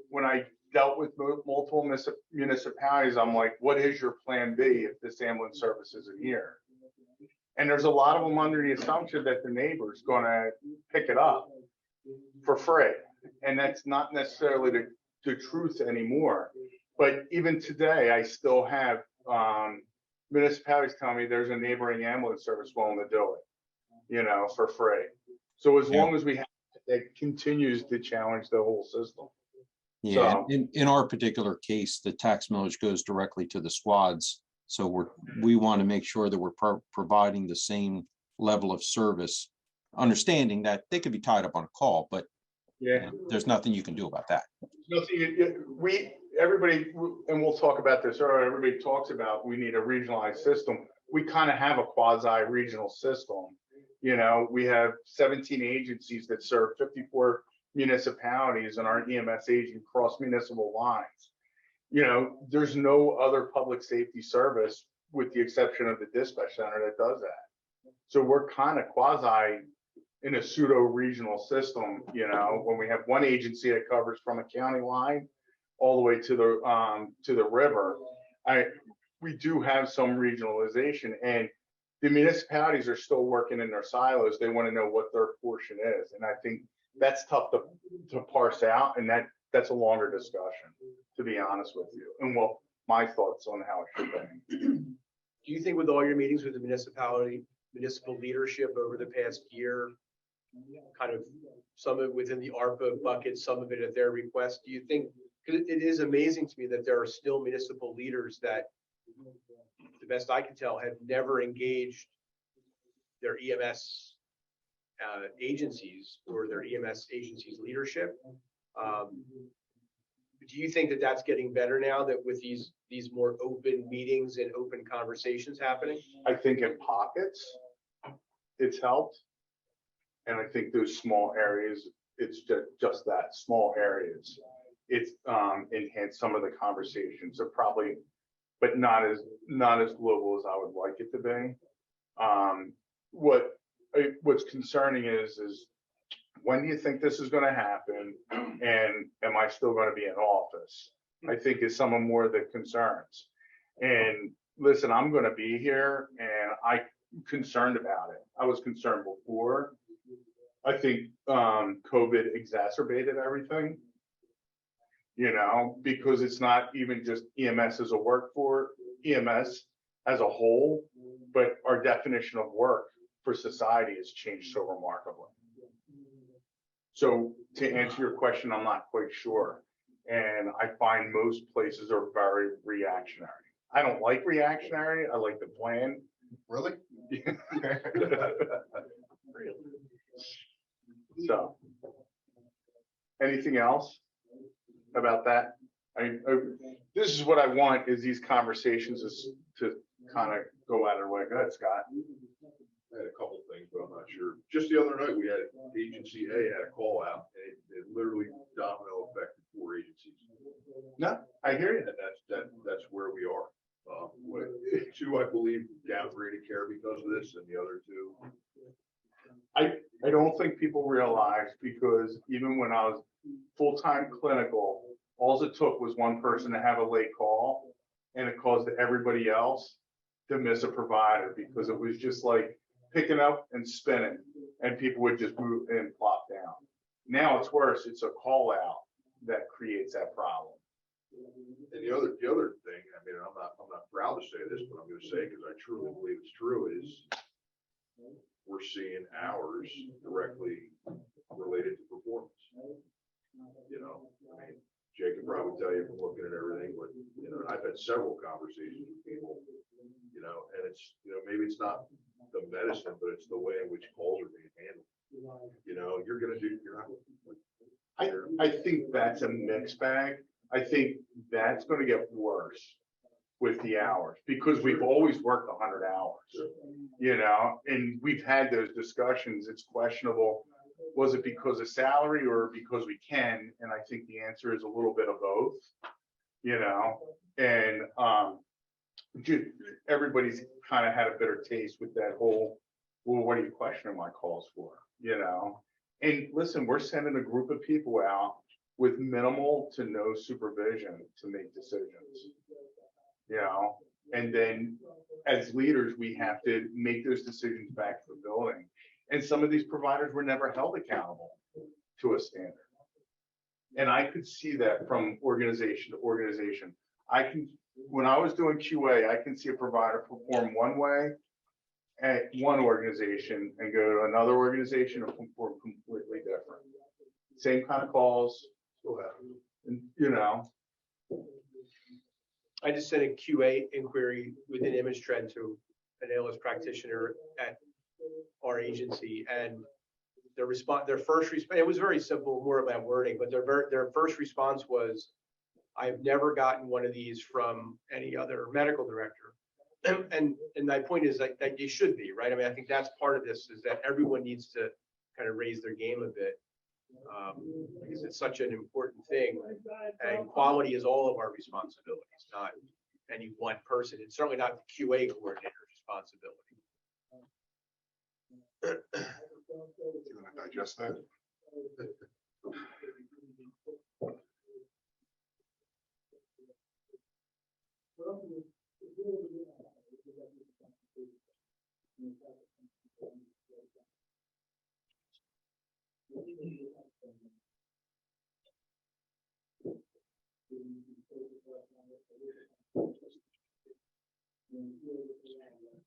when I dealt with multiple municipalities, I'm like, what is your plan B if this ambulance service isn't here? And there's a lot of them under the assumption that the neighbor's going to pick it up for free. And that's not necessarily the truth anymore. But even today, I still have municipalities telling me there's a neighboring ambulance service willing to do it, for free. So as long as we have, it continues to challenge the whole system. Yeah, So, in our particular case, the tax millage goes directly to the squads. So we want to make sure that we're providing the same level of service, understanding that they could be tied up on a call, but yeah, there's nothing you can do about that. everybody, and we'll talk about this earlier, everybody talks about we need a regionalized system. We kind of have a quasi-regional system. We have 17 agencies that serve 54 municipalities, and our EMS agent cross municipal lines. There's no other public safety service, with the exception of the dispatch center, that does that. So we're kind of quasi in a pseudo regional system, when we have one agency that covers from a county line all the way to the river. We do have some regionalization, and the municipalities are still working in their silos. They want to know what their portion is. And I think that's tough to parse out. And that's a longer discussion, to be honest with you. And my thoughts on how it should be. Do you think with all your meetings with the municipal leadership over the past year, kind of some of it within the ARPA bucket, some of it at their request, do you think, because it is amazing to me that there are still municipal leaders that, the best I can tell, have never engaged their EMS agencies or their EMS agencies leadership. Do you think that that's getting better now, that with these more open meetings and open conversations happening? I think in pockets, it's helped. And I think those small areas, it's just that, small areas. It's enhanced some of the conversations. So probably, but not as global as I would like it to be. What's concerning is when do you think this is going to happen, and am I still going to be in office? I think is some of more of the concerns. And listen, I'm going to be here, and I'm concerned about it. I was concerned before. I think COVID exacerbated everything. Because it's not even just EMS as a workforce, EMS as a whole, but our definition of work for society has changed so remarkably. So to answer your question, I'm not quite sure. And I find most places are very reactionary. I don't like reactionary. I like the plan. Really? So, anything else about that? This is what I want, is these conversations is to kind of go out of the way. Go ahead, Scott. I had a couple things, but I'm not sure. Just the other night, we had agency A had a call out, and it literally domino affected 4 agencies. No, I hear you. And that's where we are. 2, I believe, downgraded care because of this, and the other 2. I don't think people realize, because even when I was full-time clinical, all it took was one person to have a late call, and it caused everybody else to miss a provider, because it was just like picking up and spinning, and people would just move and plop down. Now it's worse. It's a call out that creates that problem. And the other thing, I mean, I'm not proud to say this, but I'm gonna say, because I truly believe it's true, is we're seeing hours directly related to performance. You know, I mean, Jake can probably tell you from looking at everything, but, you know, I've had several conversations with people, you know, and it's, you know, maybe it's not the medicine, but it's the way in which calls are being handled. You know, you're not. I think that's a mixed bag. I think that's gonna get worse with the hours, because we've always worked 100 hours, you know, and we've had those discussions. It's questionable. Was it because of salary or because we can? And I think the answer is a little bit of both, you know, and everybody's kind of had a bitter taste with that whole, well, what are you questioning my calls for, you know? And listen, we're sending a group of people out with minimal to no supervision to make decisions, you know, and then as leaders, we have to make those decisions back to the building. And some of these providers were never held accountable to a standard. And I could see that from organization to organization. When I was doing QA, I can see a provider perform one way at one organization and go to another organization and perform completely different. Same kind of calls, and, you know. I just sent a QA inquiry within ImageTrend to an ALS practitioner at our agency, and their first response, it was very simple, more about wording, but their first response was, I've never gotten one of these from any other medical director. And my point is that you should be, right? I mean, I think that's part of this, is that everyone needs to kind of raise their game a bit, because it's such an important thing, and quality is all of our responsibilities, not any one person. It's certainly not the QA coordinator's responsibility. You want to digest that?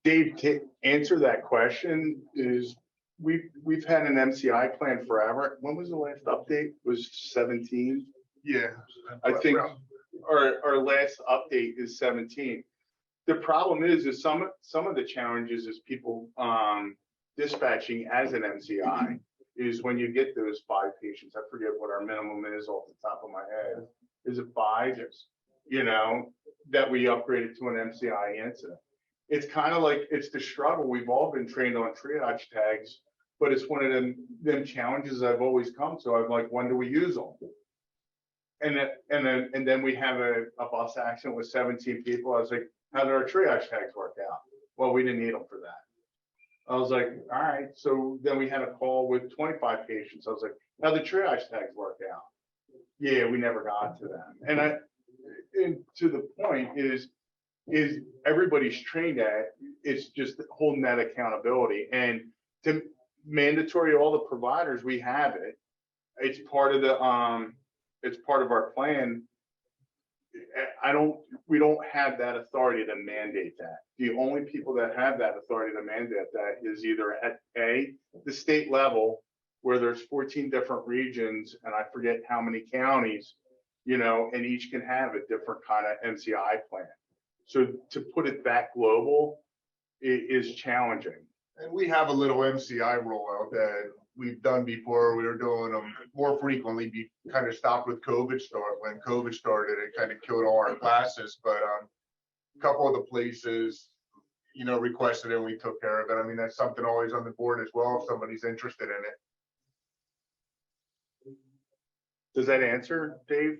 Dave, to answer that question is we've had an MCI plan forever. When was the last update? Was 17? Yeah. I think our last update is 17. The problem is some of the challenges is people dispatching as an MCI is when you get those 5 patients. I forget what our minimum is off the top of my head. Is it 5? You know, that we upgraded to an MCI incident. It's kind of like, it's the struggle. We've all been trained on triage tags, but it's one of them challenges I've always come to. I'm like, when do we use them? And then we have a bus accident with 17 people. I was like, how did our triage tags work out? Well, we didn't need them for that. I was like, all right. So then we had a call with 25 patients. I was like, how the triage tags work out? Yeah, we never got to them. And to the point is everybody's trained at, it's just holding that accountability, and to mandatory all the providers, we have it. It's part of the it's part of our plan. We don't have that authority to mandate that. The only people that have that authority to mandate that is either at the state level, where there's 14 different regions, and I forget how many counties, you know, and each can have a different kind of MCI plan. So to put it that global is challenging. And we have a little MCI rollout that we've done before. We were doing them more frequently. We kind of stopped with COVID start. When COVID started, it kind of killed all our classes. But a couple of the places, you know, requested it, and we took care of it. I mean, that's something always on the board as well if somebody's interested in it. Does that answer, Dave?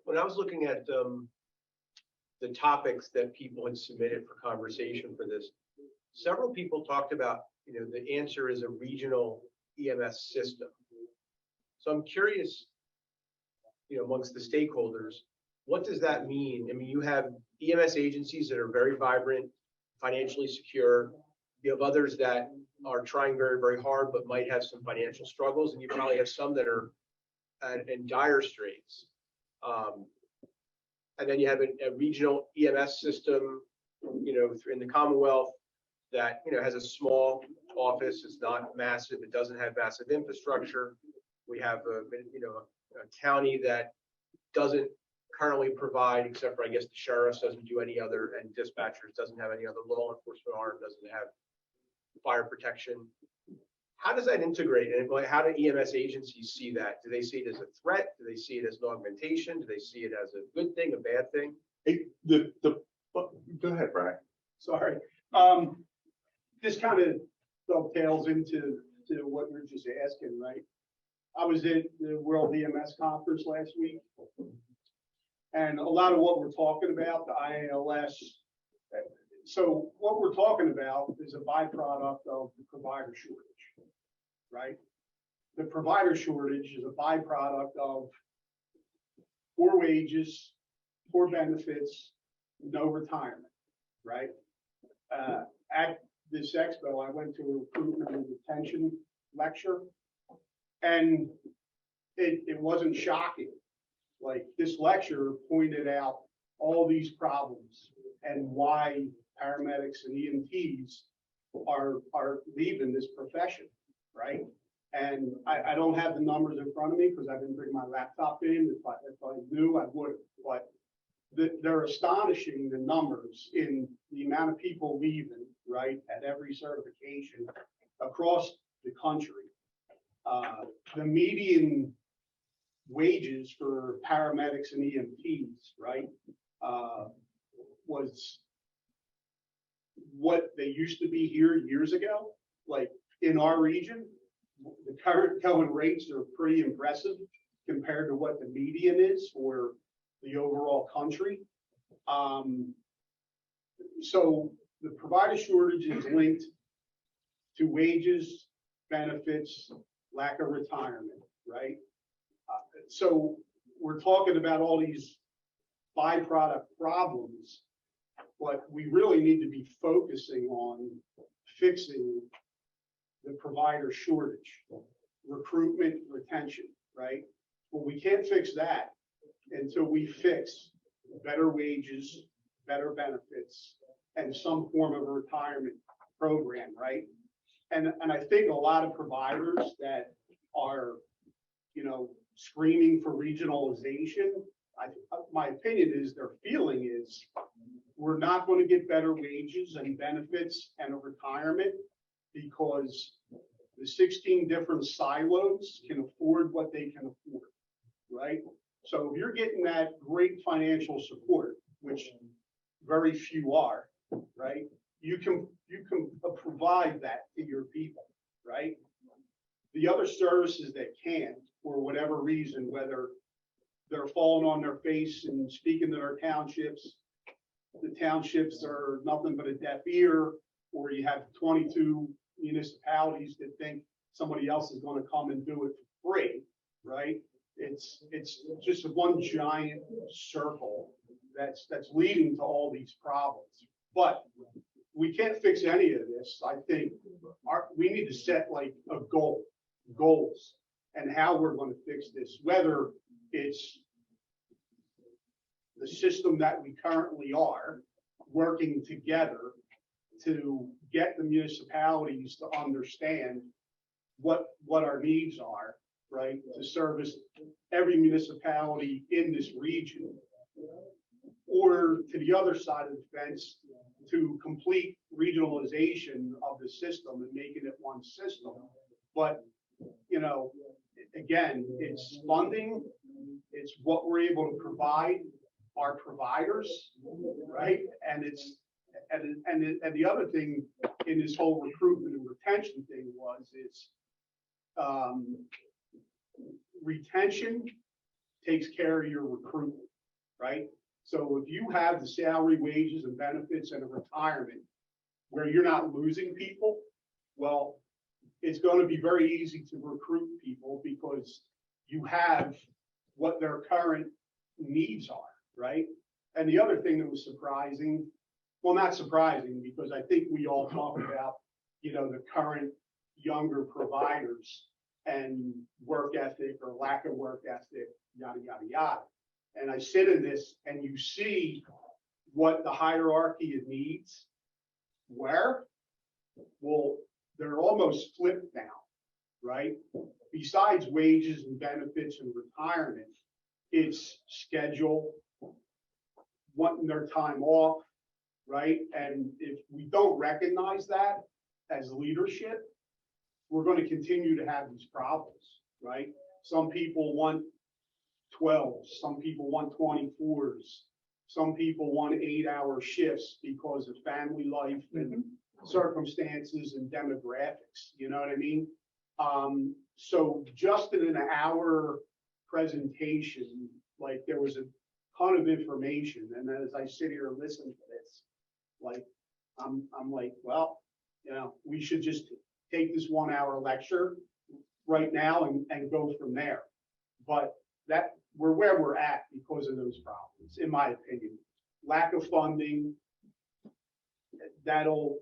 When I was looking at the topics that people had submitted for conversation for this, several people talked about, you know, the answer is a regional EMS system. So I'm curious, you know, amongst the stakeholders, what does that mean? I mean, you have EMS agencies that are very vibrant, financially secure. You have others that are trying very, very hard, but might have some financial struggles, and you probably have some that are in dire straits. And then you have a regional EMS system, in the Commonwealth that, has a small office. It's not massive. It doesn't have massive infrastructure. We have a county that doesn't currently provide, except for, I guess, the sheriff's doesn't do any other, and dispatchers doesn't have any other law enforcement arm, doesn't have fire protection. How does that integrate? And how do EMS agencies see that? Do they see it as a threat? Do they see it as an augmentation? Do they see it as a good thing, a bad thing? Go ahead, Brian. Sorry. This kind of dovetails into what you're just asking, right? I was at the World EMS Conference last week, and a lot of what we're talking about, the IALS. So what we're talking about is a byproduct of the provider shortage, right? The provider shortage is a byproduct of poor wages, poor benefits, no retirement, right? At this expo, I went to a recruitment and retention lecture, and it wasn't shocking. Like, this lecture pointed out all these problems and why paramedics and EMTs are leaving this profession, right? And I don't have the numbers in front of me because I didn't bring my laptop in. If I knew, I would. But they're astonishing, the numbers in the amount of people leaving, right, at every certification across the country. The median wages for paramedics and EMTs, right, was what they used to be here years ago. Like, in our region, the current going rates are pretty impressive compared to what the median is for the overall country. So the provider shortage is linked to wages, benefits, lack of retirement, right? So we're talking about all these byproduct problems, but we really need to be focusing on fixing the provider shortage, recruitment, retention, right? Well, we can't fix that until we fix better wages, better benefits, and some form of a retirement program, right? And I think a lot of providers that are, screaming for regionalization, my opinion is their feeling is we're not going to get better wages and benefits and a retirement because the 16 different silos can afford what they can afford, right? So if you're getting that great financial support, which very few are, right? You can provide that to your people, right? The other services that can't, for whatever reason, whether they're falling on their face and speaking to their townships, the townships are nothing but a deaf ear, or you have 22 municipalities that think somebody else is going to come and do it for free, right? It's just one giant circle that's leading to all these problems. But we can't fix any of this. I think we need to set like a goals, and how we're going to fix this, whether it's the system that we currently are working together to get the municipalities to understand what our needs are, right, to service every municipality in this region, or to the other side of the fence, to complete regionalization of the system and making it one system. But, again, it's funding, it's what we're able to provide our providers, right? And the other thing in this whole recruitment and retention thing is retention takes care of your recruitment, right? So if you have the salary, wages, and benefits and a retirement where you're not losing people, well, it's going to be very easy to recruit people because you have what their current needs are, right? And the other thing that was surprising well, not surprising, because I think we all talk about, the current younger providers and work ethic or lack of work ethic, yada, yada, yada. And I sit in this and you see what the hierarchy of needs were. Well, they're almost flipped now, right? Besides wages and benefits and retirement, it's schedule, wanting their time off, right? And if we don't recognize that as leadership, we're going to continue to have these problems, right? Some people want 12s, some people want 24s, some people want 8-hour shifts because of family life and circumstances and demographics, you know what I mean? So just in an hour presentation, like there was a ton of information, and then as I sit here and listen to this, like I'm like, well, we should just take this 1-hour lecture right now and go from there. But that we're where we're at because of those problems, in my opinion. Lack of funding, that'll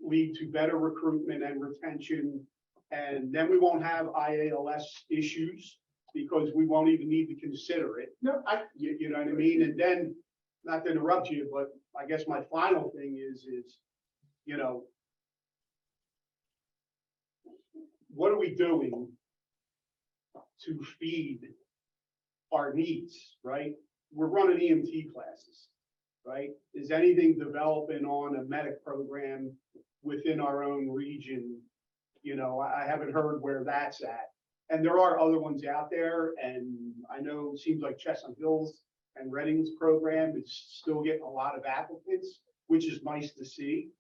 lead to better recruitment and retention, and then we won't have IALS issues because we won't even need to consider it. No, You know what I mean? And then, not to interrupt you, but I guess my final thing is, what are we doing to feed our needs, right? We're running EMT classes, right? Is anything developing on a medic program within our own region? I haven't heard where that's at. And there are other ones out there, and I know it seems like Chestnut Hills and Reading's program is still getting a lot of applicants, which is nice to see,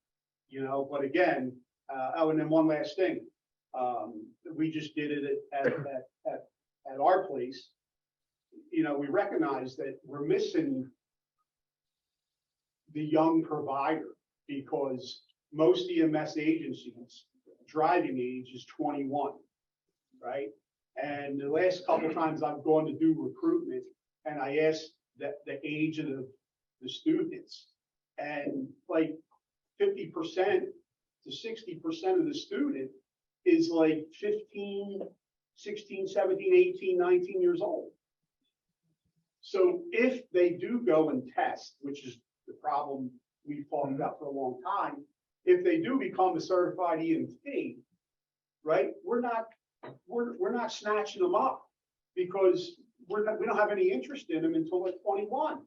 but again, and then one last thing, we just did it at our place. We recognize that we're missing the young provider because most EMS agencies driving age is 21, right? And the last couple of times I've gone to do recruitment and I asked the age of the students, and like 50% to 60% of the student is like 15, 16, 17, 18, 19 years old. So if they do go and test, which is the problem we've talked about for a long time, if they do become a certified EMT, right, we're not snatching them up because we don't have any interest in them until they're 21.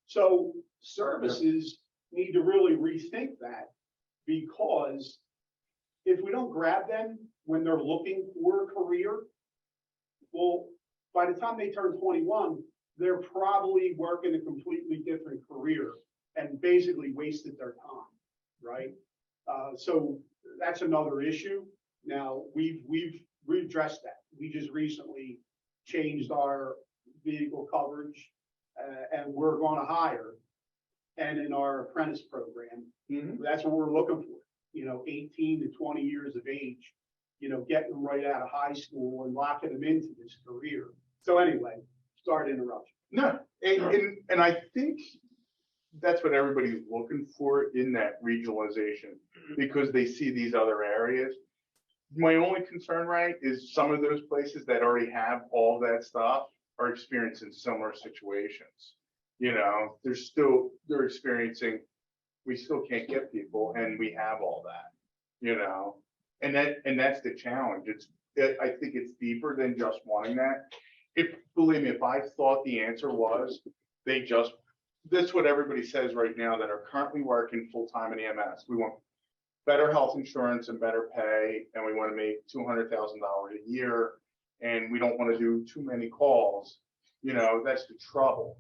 So services need to really rethink that, because if we don't grab them when they're looking for a career, well, by the time they turn 21, they're probably working a completely different career and basically wasted their time, right? So that's another issue. Now we've addressed that. We just recently changed our vehicle coverage, and we're going to hire, and in our apprentice program, that's what we're looking for. 18 to 20 years of age, getting them right out of high school and locking them into this career. So anyway, sorry to interrupt you. No, and I think that's what everybody's looking for in that regionalization, because they see these other areas. My only concern, right, is some of those places that already have all that stuff are experiencing similar situations. They're experiencing, we still can't get people, and we have all that, and that's the challenge. I think it's deeper than just wanting that. Believe me, if I thought the answer was that's what everybody says right now that are currently working full-time in EMS. We want better health insurance and better pay, and we want to make $200,000 a year, and we don't want to do too many calls. That's the trouble,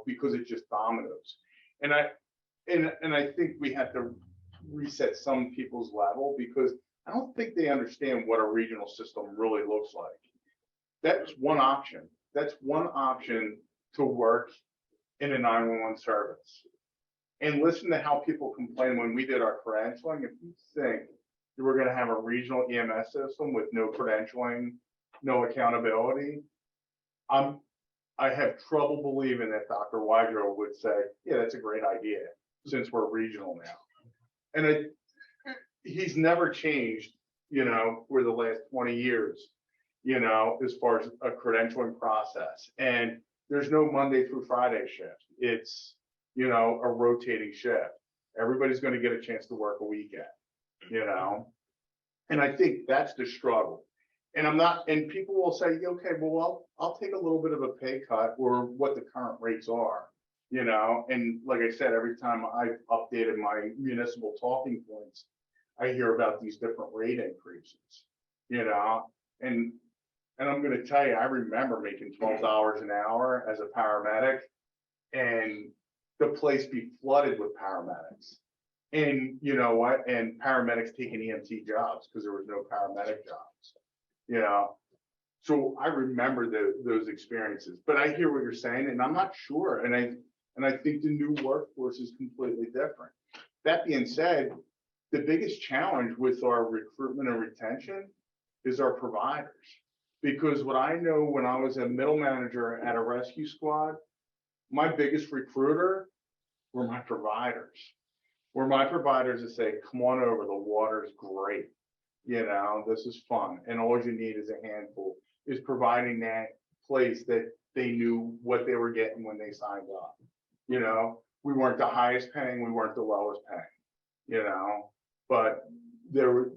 because it just dominoes. And I think we have to reset some people's level, because I don't think they understand what a regional system really looks like. That's one option. That's one option to work in a 911 service. And listen to how people complain when we did our credentialing. If you think you were going to have a regional EMS system with no credentialing, no accountability, I have trouble believing that Dr. Wydro would say, yeah, that's a great idea. since we're regional now. And he's never changed, for the last 20 years, as far as a credentialing process. And there's no Monday through Friday shift. It's, a rotating shift. Everybody's going to get a chance to work a weekend, and I think that's the struggle. And people will say, okay, well, I'll take a little bit of a pay cut or what the current rates are, and like I said, every time I've updated my municipal talking points, I hear about these different rate increases, and I'm going to tell you, I remember making $12 an hour as a paramedic, and the place be flooded with paramedics. And you know what? And paramedics taking EMT jobs because there was no paramedic jobs. So I remember those experiences. But I hear what you're saying, and I'm not sure. And I think the new workforce is completely different. That being said, the biggest challenge with our recruitment and retention is our providers. Because what I know, when I was a middle manager at a rescue squad, my biggest recruiter were my providers. Were my providers that say, come on over, the water's great. This is fun. And all you need is a handful, is providing that place that they knew what they were getting when they signed up. We weren't the highest paying, we weren't the lowest paying, but there were,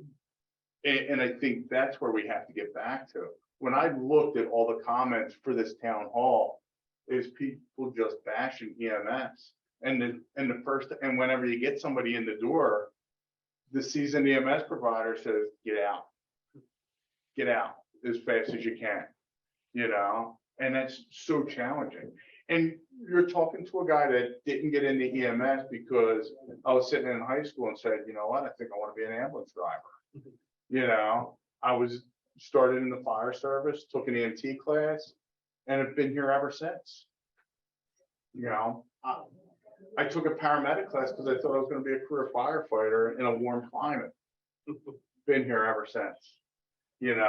and I think that's where we have to get back to. When I looked at all the comments for this town hall, is people just bashing EMS. And whenever you get somebody in the door, the seasoned EMS provider says, get out as fast as you can, and that's so challenging. And you're talking to a guy that didn't get into EMS because I was sitting in high school and said, you know what, I think I want to be an ambulance driver. I was started in the fire service, took an EMT class, and have been here ever since. I took a paramedic class because I thought I was going to be a career firefighter in a warm climate. Been here ever since, and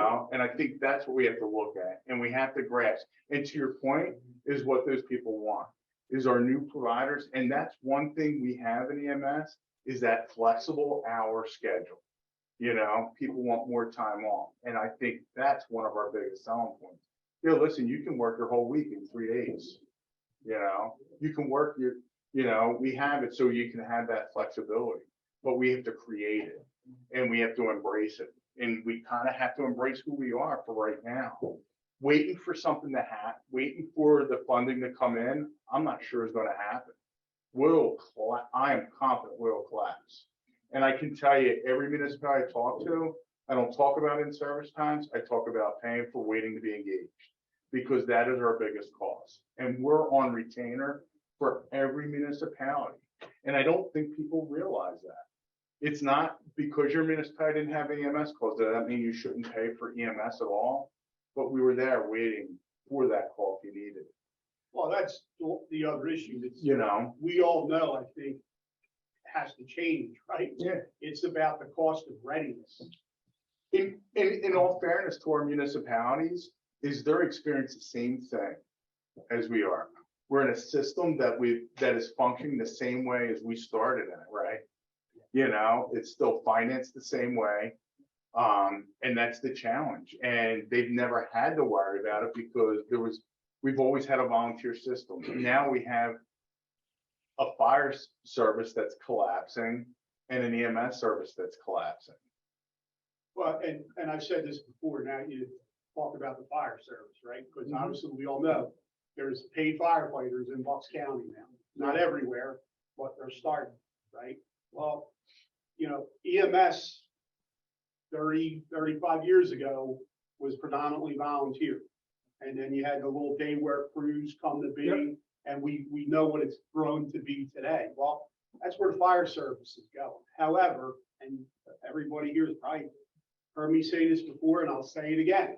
I think that's what we have to look at and we have to grasp. And to your point, is what those people want is our new providers. And that's one thing we have in EMS is that flexible hour schedule. People want more time off. And I think that's one of our biggest selling points. Listen, you can work your whole week in 3 days. You can work we have it so you can have that flexibility, but we have to create it and we have to embrace it. And we kind of have to embrace who we are for right now. Waiting for something to happen, waiting for the funding to come in, I'm not sure is going to happen. I am confident will collapse. And I can tell you, every municipality I talk to, I don't talk about in service times. I talk about paying for waiting to be engaged, because that is our biggest cost. And we're on retainer for every municipality. And I don't think people realize that. It's not because your municipality didn't have EMS calls, does that mean you shouldn't pay for EMS at all? But we were there waiting for that call if you needed it. Well, that's the other issue. That's, We all know, I think, has to change, right? Yeah. It's about the cost of readiness. In all fairness to our municipalities, is they're experiencing the same thing as we are. We're in a system that is functioning the same way as we started in it, right? It's still financed the same way. And that's the challenge. And they've never had to worry about it because we've always had a volunteer system. Now we have a fire service that's collapsing and an EMS service that's collapsing. Well, and I've said this before, now you talk about the fire service, right? Because obviously we all know there's paid firefighters in Bucks County now. Not everywhere, but they're starting, right? Well, EMS 30, 35 years ago was predominantly volunteer. And then you had the little day work crews come to be, yep. And we know what it's grown to be today. Well, that's where the fire service is going. However, and everybody here has probably heard me say this before, and I'll say it again.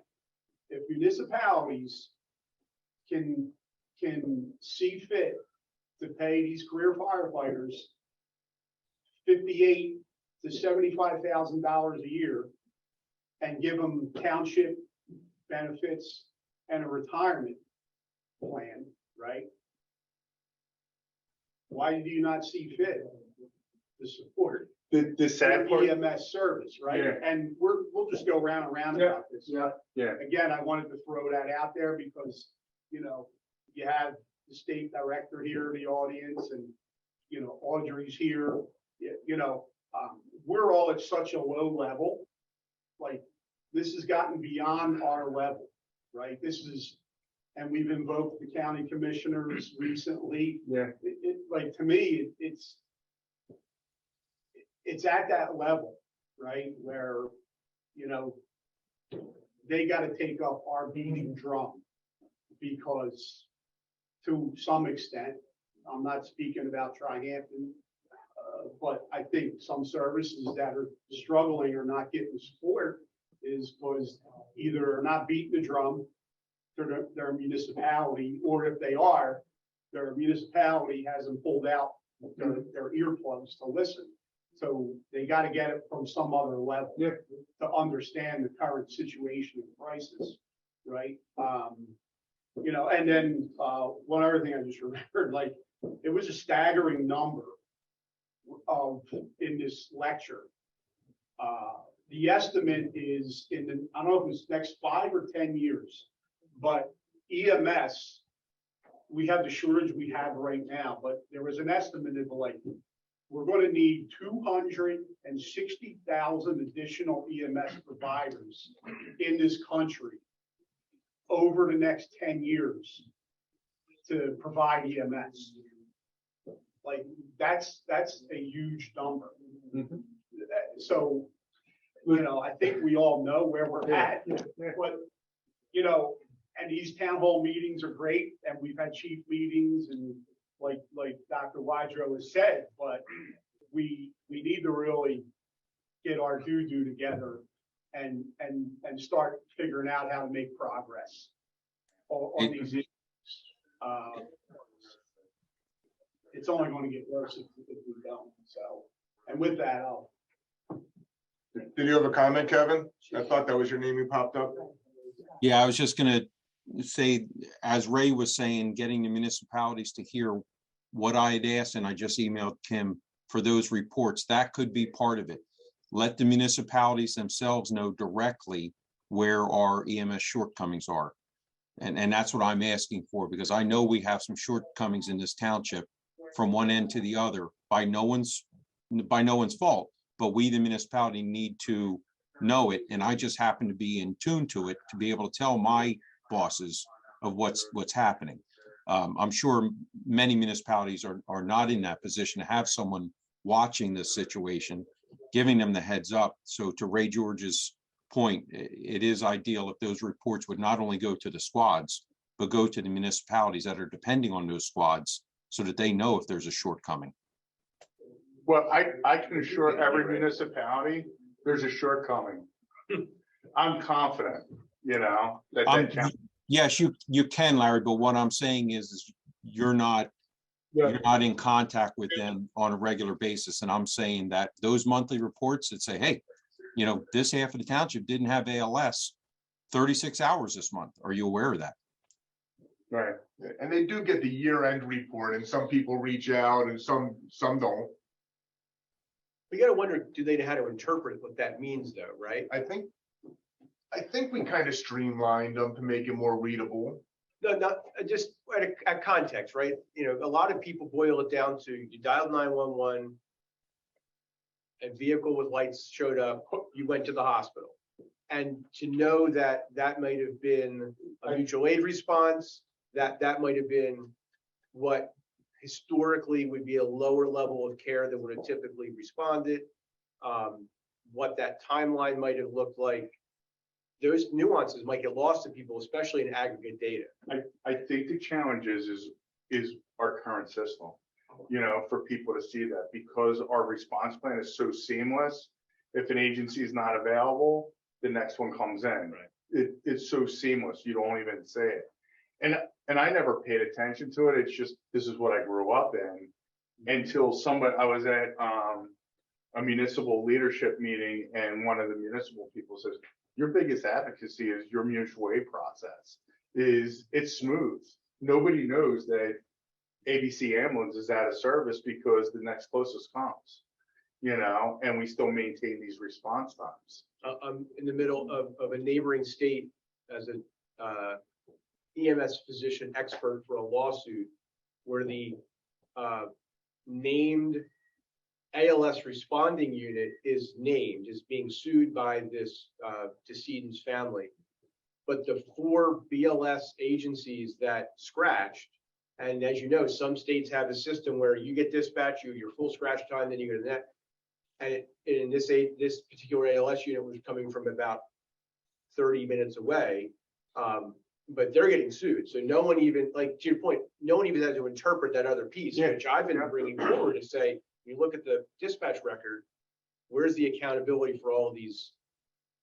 If municipalities can see fit to pay these career firefighters $58,000 to $75,000 a year and give them township benefits and a retirement plan, right? why do you not see fit to support The sad part, EMS service, right? Yeah. And we'll just go round and round Yeah. about this. yeah, Again, I wanted to throw that out there because, you have the state director here in the audience and, Audrey's here, we're all at such a low level. Like, this has gotten beyond our level, right? And we've invoked the county commissioners recently. yeah. Like, to me, it's at that level, right? Where, they got to take up our beating drum because to some extent, I'm not speaking about Trihampton, but I think some services that are struggling or not getting support is because either they're not beating the drum to their municipality, or if they are, their municipality hasn't pulled out their earplugs to listen. So they got to get it from some other level to understand the current situation and crisis, right? And then one other thing I just remembered, like, it was a staggering number in this lecture. The estimate is I don't know if it's next 5 or 10 years, but EMS, we have the shortage we have right now, but there was an estimate of like, we're going to need 260,000 additional EMS providers in this country over the next 10 years to provide EMS. Like, that's a huge number. So, I think we all know where we're at, but, and these town hall meetings are great, and we've had chief meetings, and like Dr. Wydro has said, but we need to really get our doo-doo together and start figuring out how to make progress on these issues. It's only going to get worse if we don't. So, and with that, Did you have a comment, Kevin? I thought that was your name you popped up. Yeah, I was just gonna say, as Ray was saying, getting the municipalities to hear what I had asked, and I just emailed Kim for those reports, that could be part of it. Let the municipalities themselves know directly where our EMS shortcomings are. And that's what I'm asking for, because I know we have some shortcomings in this township from one end to the other by no one's fault, but we, the municipality, need to know it. And I just happen to be in tune to it to be able to tell my bosses of what's happening. I'm sure many municipalities are not in that position to have someone watching this situation, giving them the heads up. So to Ray George's point, it is ideal if those reports would not only go to the squads, but go to the municipalities that are depending on those squads so that they know if there's a shortcoming. Well, I can assure every municipality there's a shortcoming. I'm confident, that counts. Yes, you can, Larry, but what I'm saying is you're not in contact with them on a regular basis. And I'm saying that those monthly reports that say, hey, this half of the township didn't have ALS 36 hours this month. Are you aware of that? Right. And they do get the year-end report, and some people reach out and some don't. We got to wonder, do they know how to interpret what that means though, right? I think we kind of streamlined them to make it more readable. No, not just at context, right? A lot of people boil it down to you dialed 911, a vehicle with lights showed up, you went to the hospital. And to know that that might have been a mutual aid response, that might have been what historically would be a lower level of care that would have typically responded, what that timeline might have looked like. Those nuances might get lost to people, especially in aggregate data. I think the challenge is our current system, for people to see that, because our response plan is so seamless. If an agency is not available, the next one comes in. Right. It's so seamless, you don't even say it. And I never paid attention to it. It's just, this is what I grew up in until I was at a municipal leadership meeting, and one of the municipal people says, your biggest advocacy is your mutual aid process. It's smooth. Nobody knows that ABC ambulance is out of service because the next closest comes, and we still maintain these response times. I'm in the middle of a neighboring state as a EMS physician expert for a lawsuit where the named ALS responding unit is being sued by this decedent's family. But the 4 BLS agencies that scratched, and as you know, some states have a system where you get dispatched, your full scratch time, then you go to that. And in this particular ALS unit was coming from about 30 minutes away, but they're getting sued. So no one even, like to your point, no one even had to interpret that other piece, which I've been bringing forward to say, you look at the dispatch record, where's the accountability for all of these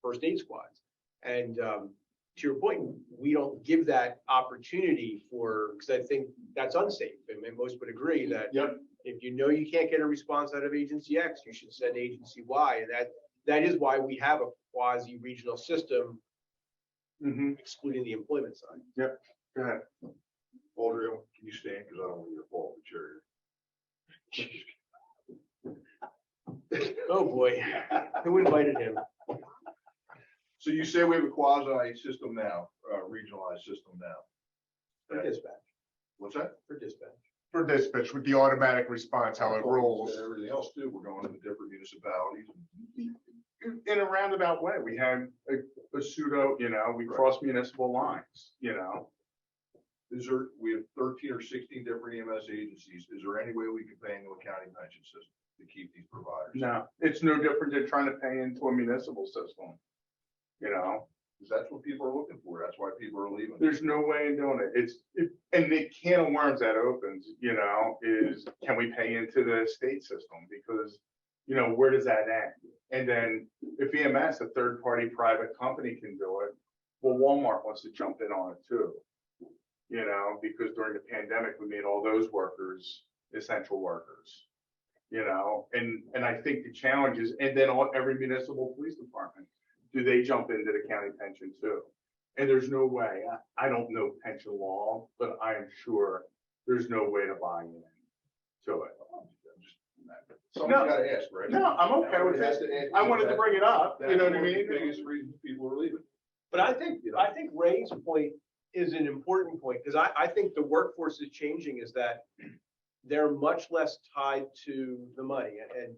first aid squads? And to your point, we don't give that opportunity because I think that's unsafe. I mean, most would agree that if you know you can't get a response out of agency X, you should send agency Y. And that is why we have a quasi-regional system, excluding the employment side. Yep. Go ahead. Aldrin, can you stand? Because I don't want you to fall off the chair. Oh boy, who invited him? So you say we have a quasi system now, regionalized system now. For dispatch. What's that? For dispatch. For dispatch with the automatic response, how it rolls. Everything else too, we're going to the different municipalities. In a roundabout way, we have a pseudo, we cross municipal lines, We have 13 or 16 different EMS agencies. Is there any way we can pay into a county pension system to keep these providers? No, it's no different than trying to pay into a municipal system, Because that's what people are looking for. That's why people are leaving. There's no way in doing it. And the can of worms that opens, is can we pay into the state system? Because, where does that end? And then if EMS, a third party private company can do it, well, Walmart wants to jump in on it too. Because during the pandemic, we made all those workers essential workers, and I think the challenge is, and then every municipal police department, do they jump into the county pension too? And there's no way, I don't know pension law, but I am sure there's no way to buy in to it. Someone's got to ask, right? No, I'm okay with it. I wanted to bring it up, you know what I mean? The biggest reason people are leaving. But I think Ray's point is an important point, because I think the workforce is changing, is that they're much less tied to the money. And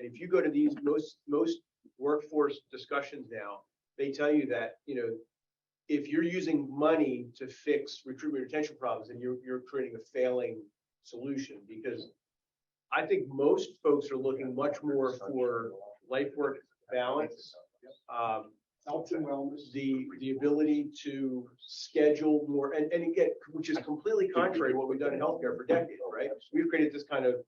if you go to these most workforce discussions now, they tell you that, if you're using money to fix recruitment retention problems, then you're creating a failing solution, because I think most folks are looking much more for life work balance, Health and wellness. the ability to schedule more, and again, which is completely contrary to what we've done in healthcare for decades, right? We've created this kind of,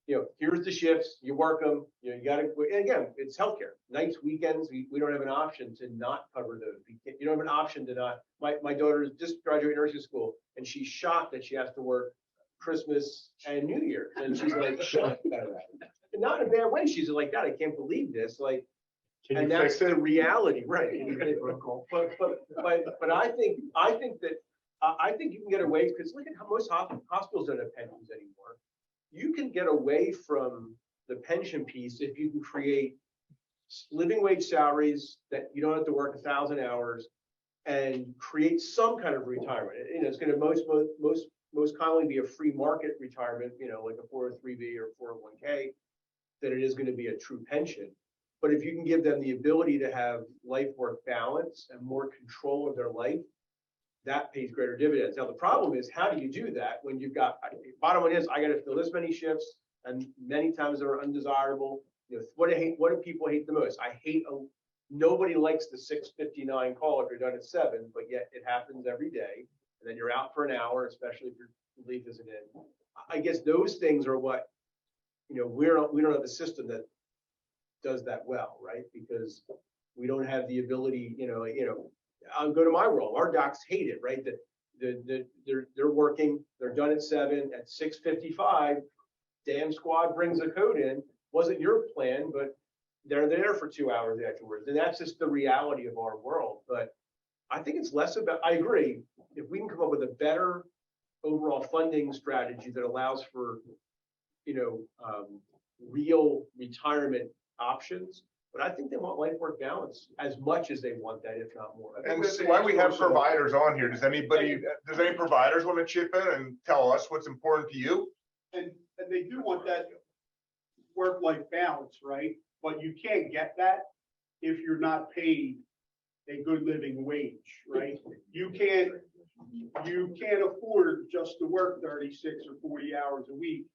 here's the shifts, you work them, you got to, and again, it's healthcare. Nights, weekends, we don't have an option to not cover those. You don't have an option to not. My daughter just graduated nursing school, and she's shocked that she has to work Christmas and New Year, and she's like shocked about that. And not in a bad way. She's like, God, I can't believe this. Like, and that's the reality, right? But I think you can get away, because look at how most hospitals don't have pensions anymore. You can get away from the pension piece if you can create living wage salaries that you don't have to work 1,000 hours, and create some kind of retirement. It's going to most commonly be a free market retirement, like a 403b or 401k, than it is going to be a true pension. But if you can give them the ability to have life work balance and more control of their life, that pays greater dividends. Now, the problem is, how do you do that when you've got, bottom line is, I got to fill this many shifts, and many times they're undesirable. What do people hate the most? Nobody likes the 6:59 call if you're done at 7, but yet it happens every day. And then you're out for an hour, especially if your leave isn't in. I guess those things are what, we don't have a system that does that well, right? Because we don't have the ability, I'll go to my world. Our docs hate it, right? That they're working, they're done at 7, at 6:55, damn squad brings a code in. Wasn't your plan, but they're there for 2 hours afterwards. And that's just the reality of our world. But I think it's less about, I agree, if we can come up with a better overall funding strategy that allows for, real retirement options. But I think they want life-work balance as much as they want that, if not more. I think And we this have is to why ask we have ourselves- providers on here. Does any providers want to chip in and tell us what's important to you? And they do want that work-life balance, right? But you can't get that if you're not paid a good living wage, right? You can't afford just to work 36 or 40 hours a week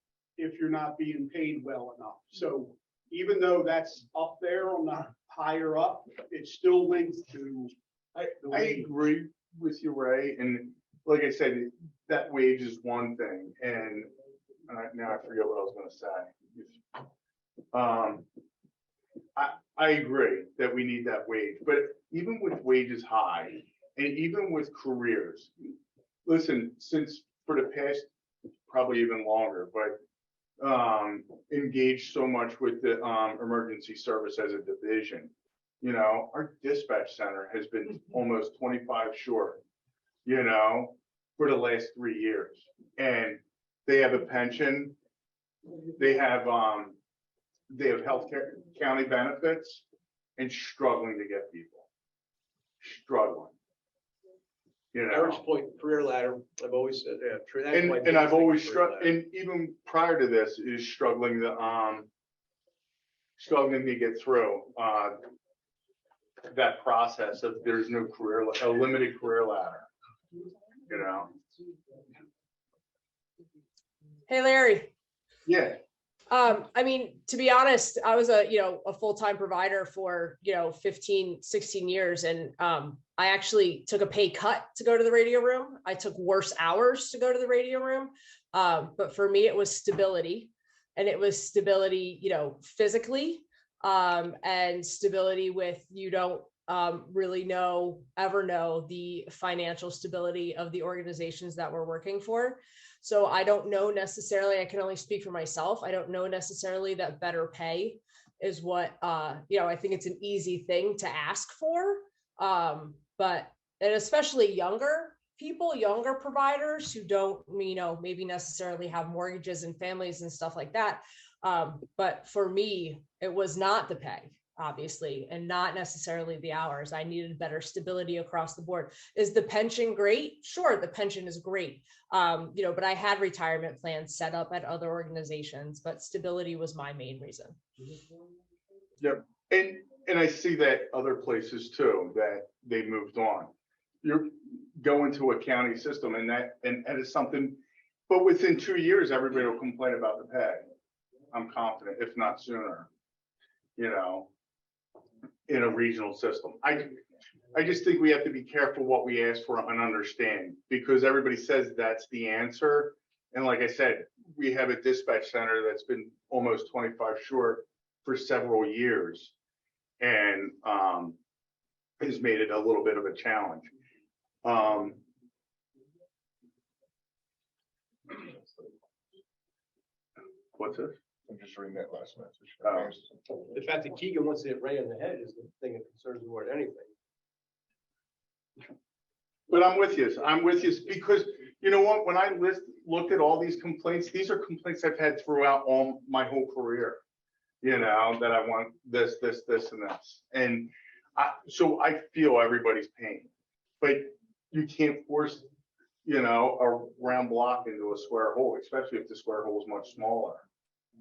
if you're not being paid well enough. So even though that's up there on the higher up, it's still linked to the I wage. agree with you, Ray, and like I said, that wage is one thing, and now I forget what I was gonna say. I agree that we need that wage, but even with wages high, and even with careers, listen, since for the past, probably even longer, but engaged so much with the emergency service as a division. Our dispatch center has been almost 25 short, for the last 3 years. And they have a pension, they have healthcare, county benefits, and struggling to get people. Struggling. Eric's point, career ladder, I've always said, yeah, true. That's my And I've biggest thing, always career struggled, ladder. and even prior to this is struggling to get through that process of there's no a limited career ladder. Hey, Larry. Yeah. I mean, to be honest, I was a full-time provider for, 15, 16 years. And I actually took a pay cut to go to the radio room. I took worse hours to go to the radio room. But for me, it was stability, and it was stability, physically, and stability with, you don't really ever know the financial stability of the organizations that we're working for. So I don't know necessarily, I can only speak for myself. I don't know necessarily that better pay is what, I think it's an easy thing to ask for. But, and especially younger people, younger providers who don't, maybe necessarily have mortgages and families and stuff like that. But for me, it was not the pay, obviously, and not necessarily the hours. I needed better stability across the board. Is the pension great? Sure, the pension is great. But I had retirement plans set up at other organizations, but stability was my main reason. Yep. And I see that other places too, that they moved on. You're going to a county system and that is something, but within 2 years, everybody will complain about the pay. I'm confident, if not sooner, in a regional system. I just think we have to be careful what we ask for and understand, because everybody says that's the answer. And like I said, we have a dispatch center that's been almost 25 short for several years, and has made it a little bit of a challenge. What's this? I'm just reading that last message. The fact that Keegan wants to hit Ray in the head is the thing that concerns me more than anything. But I'm with you. Because you know what? When I looked at all these complaints, these are complaints I've had throughout all my whole career. That I want this, and this. And so I feel everybody's pain. But you can't force, a round block into a square hole, especially if the square hole is much smaller.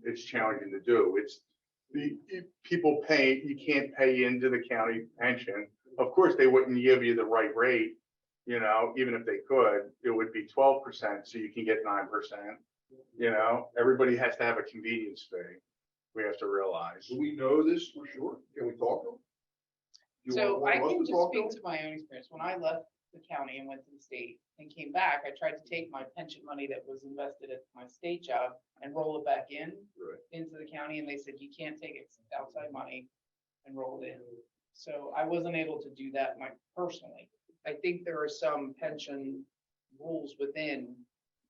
It's challenging to do. It's people pay, you can't pay into the county pension. Of course, they wouldn't give you the right rate, even if they could, it would be 12%, so you can get 9%. Everybody has to have a convenience fee. We have to realize. Do we know this for sure? Can we talk to them? You So want I us can to just talk to speak them? to my own experience. When I left the county and went to the state and came back, I tried to take my pension money that was invested at my state job and roll it back in Right. into the county. And they said, you can't take it outside money and roll it in. So I wasn't able to do that personally. I think there are some pension rules within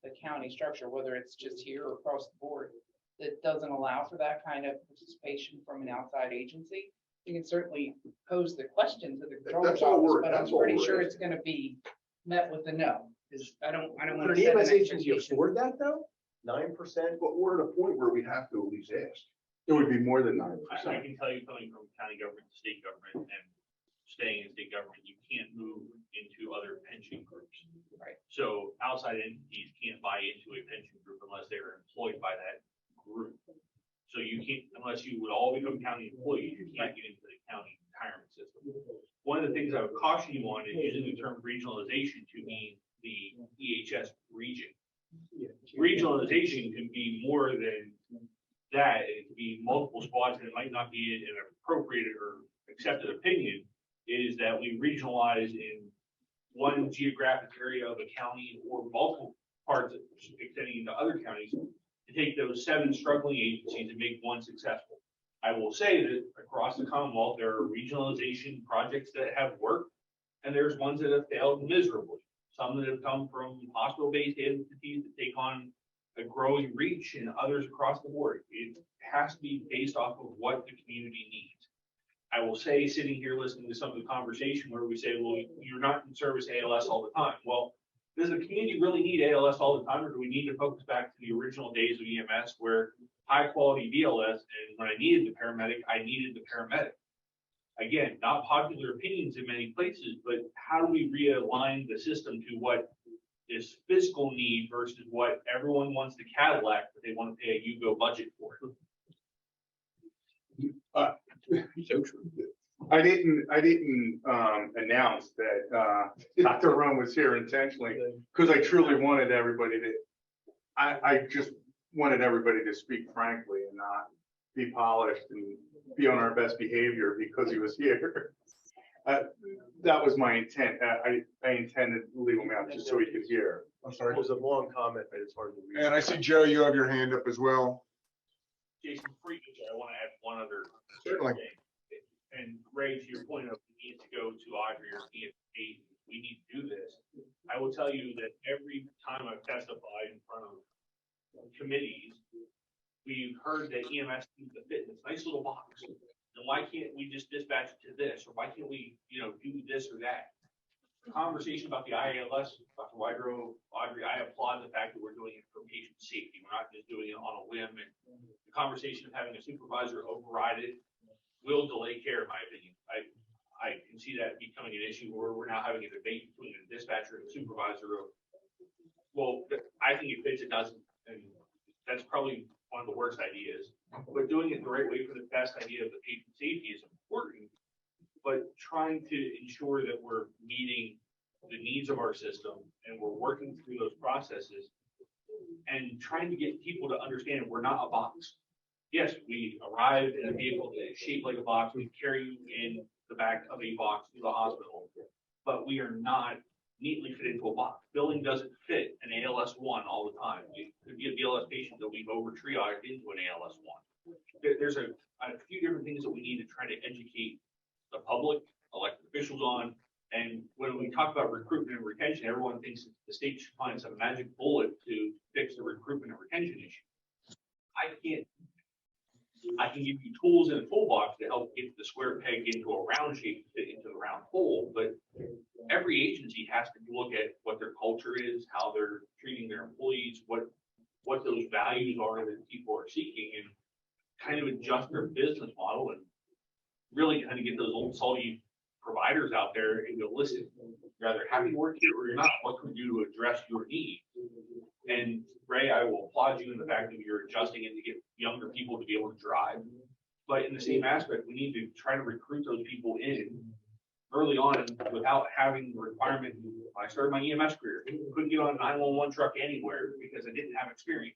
the county structure, whether it's just here or across the board, that doesn't allow for that kind of participation from an outside agency. You can certainly pose the question to the controller's That's all office, we're- but I'm that's all pretty we're sure asking. it's gonna be met with a no. Because I don't For want an to set an EMS agency, expectation. afford that though? 9%? But we're at a point where we have to at least ask. It would be more than I 9%. can tell you, coming from county government to state government and staying in state government, you can't move into other pension groups. Right. So outside entities can't buy into a pension group unless they're employed by that group. So you can't, unless you would all become county employees, you can't get into the county retirement system. One of the things I would caution you on is using the term regionalization to mean the EHS region. Regionalization can be more than that. It can be multiple squads, and it might not be an appropriate or accepted opinion, is that we regionalize in one geographic area of a county or multiple parts extending into other counties to take those 7 struggling agencies and make one successful. I will say that across the Commonwealth, there are regionalization projects that have worked, and there's ones that have failed miserably. Some that have come from hospital-based entities that take on a growing reach, and others across the board. It has to be based off of what the community needs. I will say, sitting here listening to some of the conversation where we say, well, you're not in service ALS all the time. Well, does the community really need ALS all the time, or do we need to focus back to the original days of EMS where high quality BLS, and when I needed the paramedic, I needed the paramedic? Again, not popular opinions in many places, but how do we realign the system to what is physical need versus what everyone wants to Cadillac, but they want to pay a Yugo budget for it? So true. I didn't announce that Dr. Rum was here intentionally because I truly wanted everybody to, I just wanted everybody to speak frankly and not be polished and be on our best behavior because he was here. That was my intent. I intended to leave him out just so he could hear. I'm It sorry. was a long comment, but it's hard to read. And I see, Joe, you have your hand up as well. Jason, before you go, I want to add one other Certainly. thing. And Ray, to your point of we need to go to Audrey or EFP, we need to do this. I will tell you that every time I've testified in front of committees, we've heard that EMS needs to fit in this nice little box. And why can't we just dispatch it to this? Or why can't we, do this or that? The conversation about the IALS, Dr. Wydrow, Audrey, I applaud the fact that we're doing it for patient safety. We're not just doing it on a whim. And the conversation of having a supervisor override it will delay care, in my opinion. I can see that becoming an issue where we're now having a debate between a dispatcher and a supervisor of, well, I think it fits, it doesn't. And that's probably one of the worst ideas. But doing it the right way for the best idea of the patient safety is important, but trying to ensure that we're meeting the needs of our system and we're working through those processes and trying to get people to understand we're not a box. Yes, we arrive in a vehicle that is shaped like a box. We carry you in the back of a box to the hospital, but we are not neatly fit into a box. Billing doesn't fit an ALS-1 all the time. It could be a BLS patient that we've over triaged into an ALS-1. There's a few different things that we need to try to educate the public, elected officials on. And when we talk about recruitment and retention, everyone thinks that the state should find some magic bullet to fix the recruitment and retention issue. I can give you tools in a toolbox to help get the square peg into a round shape to fit into the round hole, but every agency has to look at what their culture is, how they're treating their employees, what those values are that people are seeking, and kind of adjust their business model and really kind of get those old salty providers out there and go, listen, you're either happy to work here or you're not. What can we do to address your needs? And Ray, I will applaud you in the fact that you're adjusting it to get younger people to be able to drive. But in the same aspect, we need to try to recruit those people in early on without having the requirement. When I started my EMS career, I couldn't get on a 911 truck anywhere because I didn't have experience.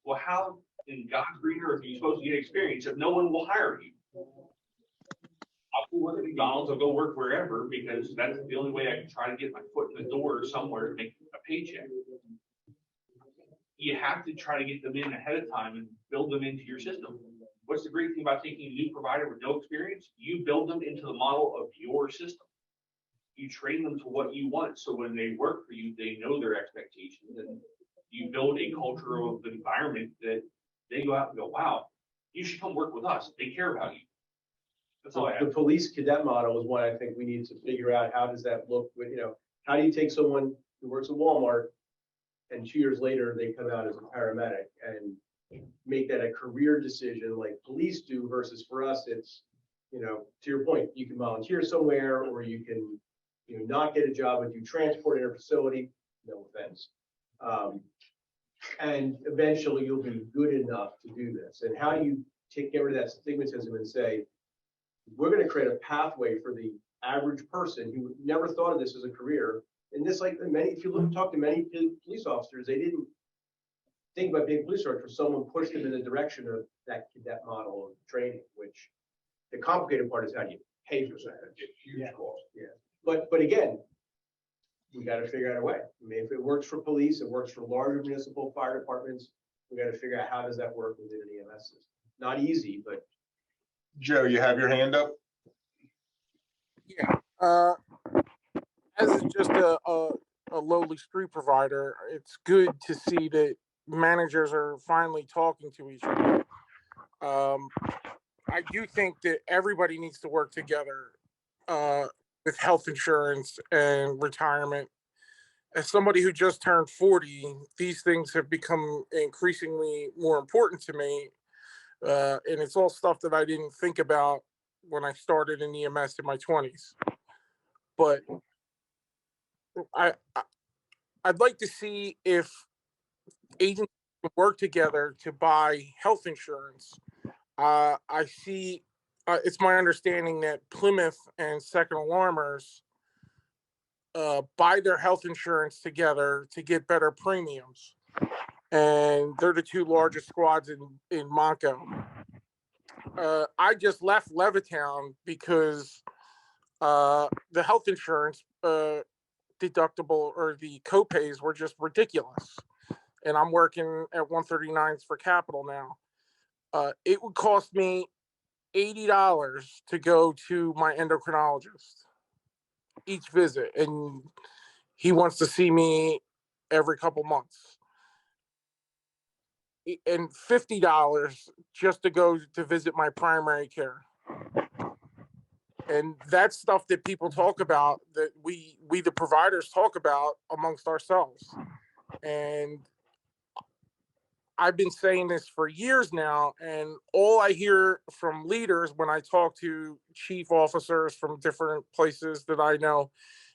Well, how in God's green earth are you supposed to get experience if no one will hire you? I'll go work at McDonald's, I'll go work wherever because that's the only way I can try to get my foot in the door somewhere to make a paycheck. You have to try to get them in ahead of time and build them into your system. What's the great thing about taking a new provider with no experience? You build them into the model of your system. You train them to what you want. So when they work for you, they know their expectations, and you build a culture of environment that they go out and go, wow, you should come work with us. They care about you. That's all I The have. police cadet model is one I think we need to figure out. How does that look with, how do you take someone who works at Walmart, and 2 years later, they come out as a paramedic and make that a career decision like police do versus for us, it's, you know, to your point, you can volunteer somewhere or you can, you know, not get a job and do transport in a facility, no offense. And eventually you'll be good enough to do this. And how do you get rid of that stigmatism and say, we're going to create a pathway for the average person who never thought of this as a career. And this, like many, if you look and talk to many police officers, they didn't think about being a police officer. Someone pushed them in the direction of that model of training, which the complicated part is how do you pay for that? It's huge cost. Yeah. But again, we got to figure out a way. I mean, if it works for police, it works for larger municipal fire departments. We got to figure out how does that work within an EMS system. Not easy, but Joe, you have your hand up? Yeah. As just a lowly street provider, it's good to see that managers are finally talking to each other. I do think that everybody needs to work together with health insurance and retirement. As somebody who just turned 40, these things have become increasingly more important to me. And it's all stuff that I didn't think about when I started in EMS in my 20s. But I'd like to see if agents work together to buy health insurance. I see, it's my understanding that Plymouth and Second Alarmers buy their health insurance together to get better premiums. And they're the two largest squads in Monco. I just left Levittown because the health insurance deductible or the copays were just ridiculous. And I'm working at 139s for Capital now. It would cost me $80 to go to my endocrinologist each visit. And he wants to see me every couple months. And $50 just to go to visit my primary care. And that's stuff that people talk about, that we the providers talk about amongst ourselves. And I've been saying this for years now, and all I hear from leaders when I talk to chief officers from different places that I know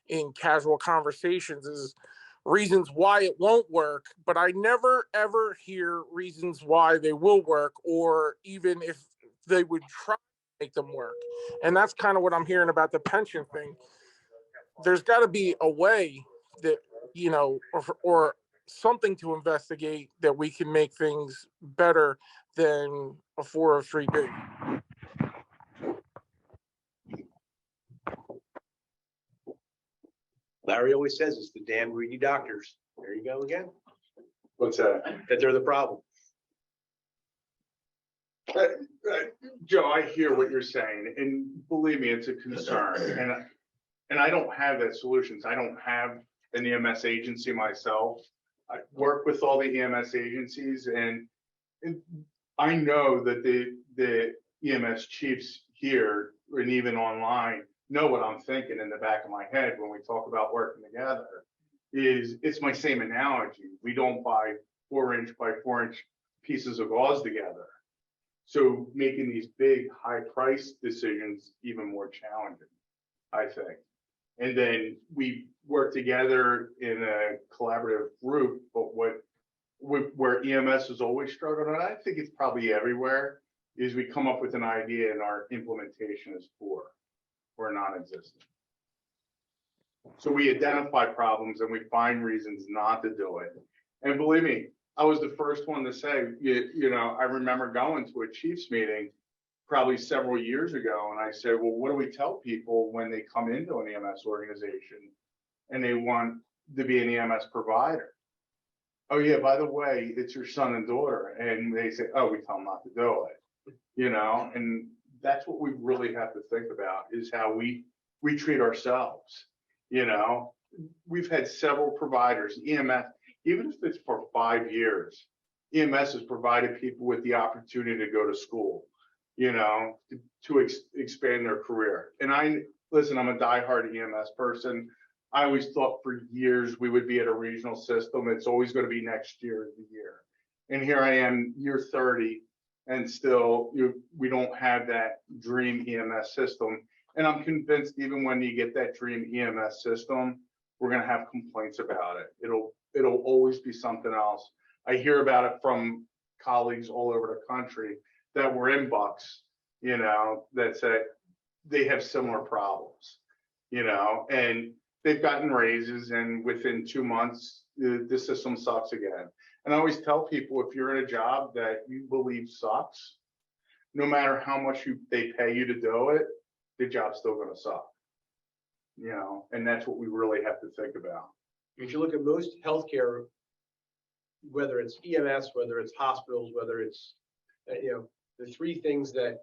in casual conversations is reasons why it won't work, but I never ever hear reasons why they will work, or even if they would try to make them work. And that's kind of what I'm hearing about the pension thing. There's got to be a way that, you know, or something to investigate that we can make things better than a 403B. Larry always says it's the damn greedy doctors. There you go again. What's that? That they're the problem. Joe, I hear what you're saying, and believe me, it's a concern. And I don't have that solutions. I don't have an EMS agency myself. I work with all the EMS agencies, and I know that the EMS chiefs here and even online know what I'm thinking in the back of my head when we talk about working together. It's my same analogy. We don't buy 4-inch by 4-inch pieces of gauze together. So making these big high price decisions even more challenging, I think. And then we work together in a collaborative group, but where EMS has always struggled, and I think it's probably everywhere, is we come up with an idea and our implementation is poor or non-existent. So we identify problems and we find reasons not to do it. And believe me, I was the first one to say, you know, I remember going to a chiefs meeting probably several years ago, and I said, well, what do we tell people when they come into an EMS organization and they want to be an EMS provider? Oh yeah, by the way, it's your son and daughter. And they say, oh, we tell them not to do it, you know? And that's what we really have to think about, is how we treat ourselves. You know, we've had several providers, EMS, even if it's for 5 years, EMS has provided people with the opportunity to go to school, you know, to expand their career. And listen, I'm a diehard EMS person. I always thought for years we would be at a regional system. It's always going to be next year the year. And here I am, year 30, and still we don't have that dream EMS system. And I'm convinced even when you get that dream EMS system, we're going to have complaints about it. It'll always be something else. I hear about it from colleagues all over the country that were in Bucks, you know, that say they have similar problems, you know, and they've gotten raises, and within 2 months, the system sucks again. And I always tell people, if you're in a job that you believe sucks, no matter how much they pay you to do it, the job's still going to suck. You know, and that's what we really have to think about. If you look at most healthcare, whether it's EMS, whether it's hospitals, whether it's, you know, the three things that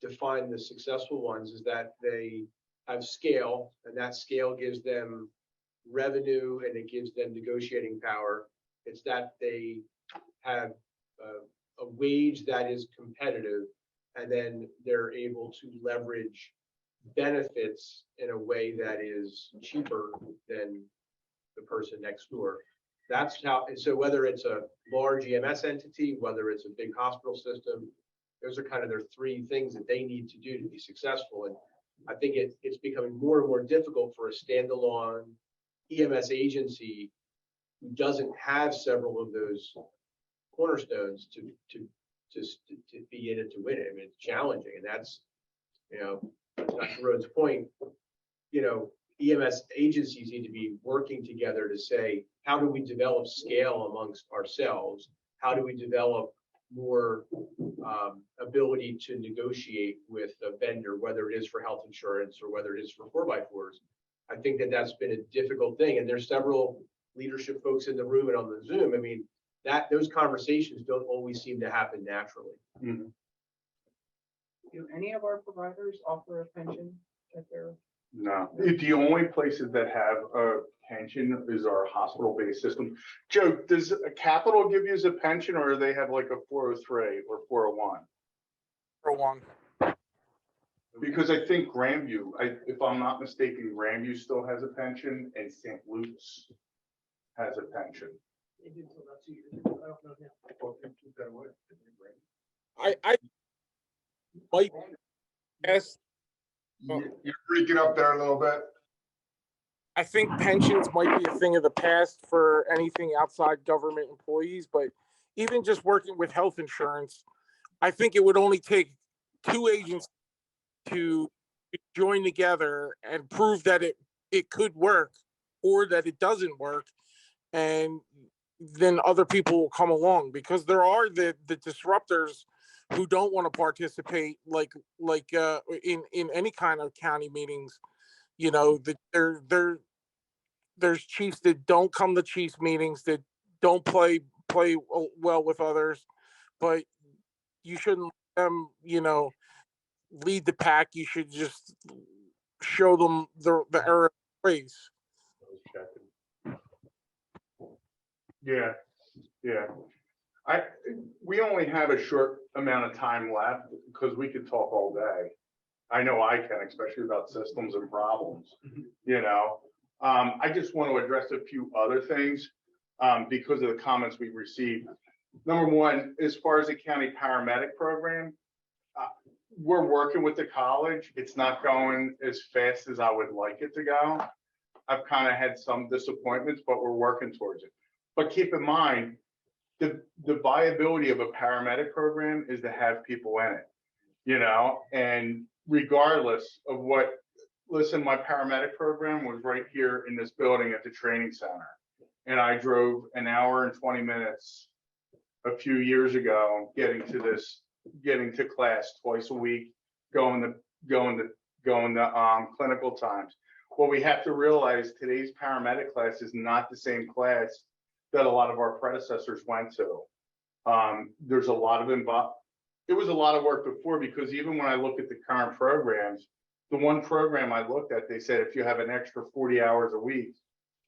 define the successful ones is that they have scale, and that scale gives them revenue and it gives them negotiating power. It's that they have a wage that is competitive, and then they're able to leverage benefits in a way that is cheaper than the person next door. That's how, and so whether it's a large EMS entity, whether it's a big hospital system, those are kind of their three things that they need to do to be successful. And I think it's becoming more and more difficult for a standalone EMS agency who doesn't have several of those cornerstones to be in it to win it. I mean, it's challenging, and that's, you know, to Rhodes' point, you know, EMS agencies need to be working together to say, how do we develop scale amongst ourselves? How do we develop more ability to negotiate with a vendor, whether it is for health insurance or whether it is for 4x4s? I think that that's been a difficult thing, and there's several leadership folks in the room and on the Zoom. I mean, those conversations don't always seem to happen naturally. Mm-hmm. Do any of our providers offer a pension at their? No, the only places that have a pension is our hospital-based system. Joe, does a Capital give you as a pension, or do they have like a 403 or 401? For one. Because I think Grandview, if I'm not mistaken, Grandview still has a pension, and St. Luke's has a pension. They did until about 2 years ago. I don't know now. I might ask, You're freaking up there a little bit. I think pensions might be a thing of the past for anything outside government employees, but even just working with health insurance, I think it would only take two agents to join together and prove that it could work or that it doesn't work, and then other people will come along, because there are the disruptors who don't want to participate, like in any kind of county meetings. You know, there's chiefs that don't come to chiefs meetings, that don't play well with others, but you shouldn't let them, you know, lead the pack. You should just show them the error of the ways. Yeah, yeah. We only have a short amount of time left because we could talk all day. I know I can, especially about systems and problems, you know. I just want to address a few other things because of the comments we've received. Number one, as far as the county paramedic program, we're working with the college. It's not going as fast as I would like it to go. I've kind of had some disappointments, but we're working towards it. But keep in mind, the viability of a paramedic program is to have people in it, you know, and regardless of what, listen, my paramedic program was right here in this building at the training center. And I drove an hour and 20 minutes a few years ago, getting to class twice a week, going to clinical times. Well, we have to realize today's paramedic class is not the same class that a lot of our predecessors went to. There's a lot of it was a lot of work before, because even when I look at the current programs, the one program I looked at, they said if you have an extra 40 hours a week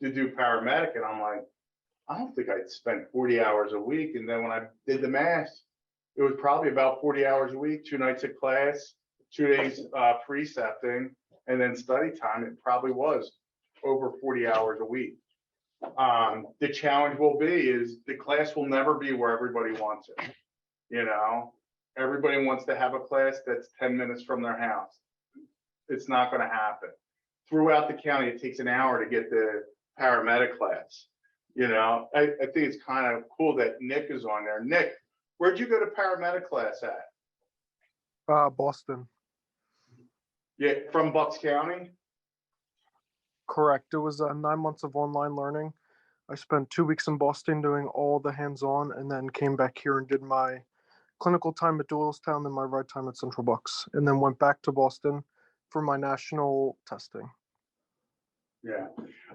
to do paramedic, and I'm like, I don't think I'd spend 40 hours a week. And then when I did the math, it was probably about 40 hours a week, 2 nights of class, 2 days precepting, and then study time. It probably was over 40 hours a week. The challenge will be is the class will never be where everybody wants it. You know, everybody wants to have a class that's 10 minutes from their house. It's not going to happen. Throughout the county, it takes an hour to get the paramedic class. You know, I think it's kind of cool that Nick is on there. Nick, where'd you go to paramedic class at? Boston. Yeah, from Bucks County? Correct. It was 9 months of online learning. I spent 2 weeks in Boston doing all the hands-on, and then came back here and did my clinical time at Doylestown, then my ride time at Central Bucks, and then went back to Boston for my national testing. Yeah,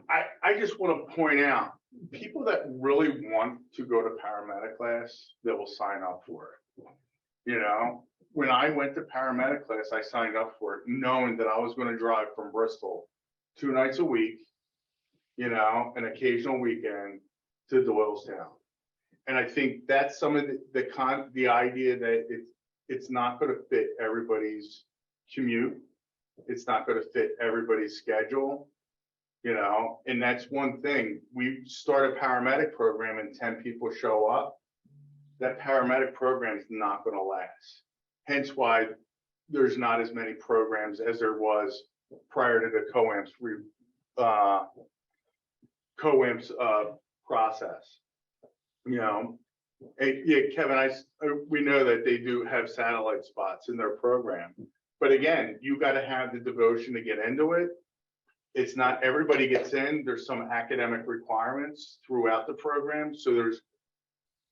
I just want to point out, people that really want to go to paramedic class, that will sign up for it. You know, when I went to paramedic class, I signed up for it knowing that I was going to drive from Bristol 2 nights a week, you know, an occasional weekend to Doylestown. And I think that's some of the idea that it's not going to fit everybody's commute. It's not going to fit everybody's schedule. You know, and that's one thing. We start a paramedic program and 10 people show up. That paramedic program is not going to last. Hence why there's not as many programs as there was prior to the COAMPS process. You know, and yeah, Kevin, we know that they do have satellite spots in their program, but again, you got to have the devotion to get into it. It's not everybody gets in. There's some academic requirements throughout the program. So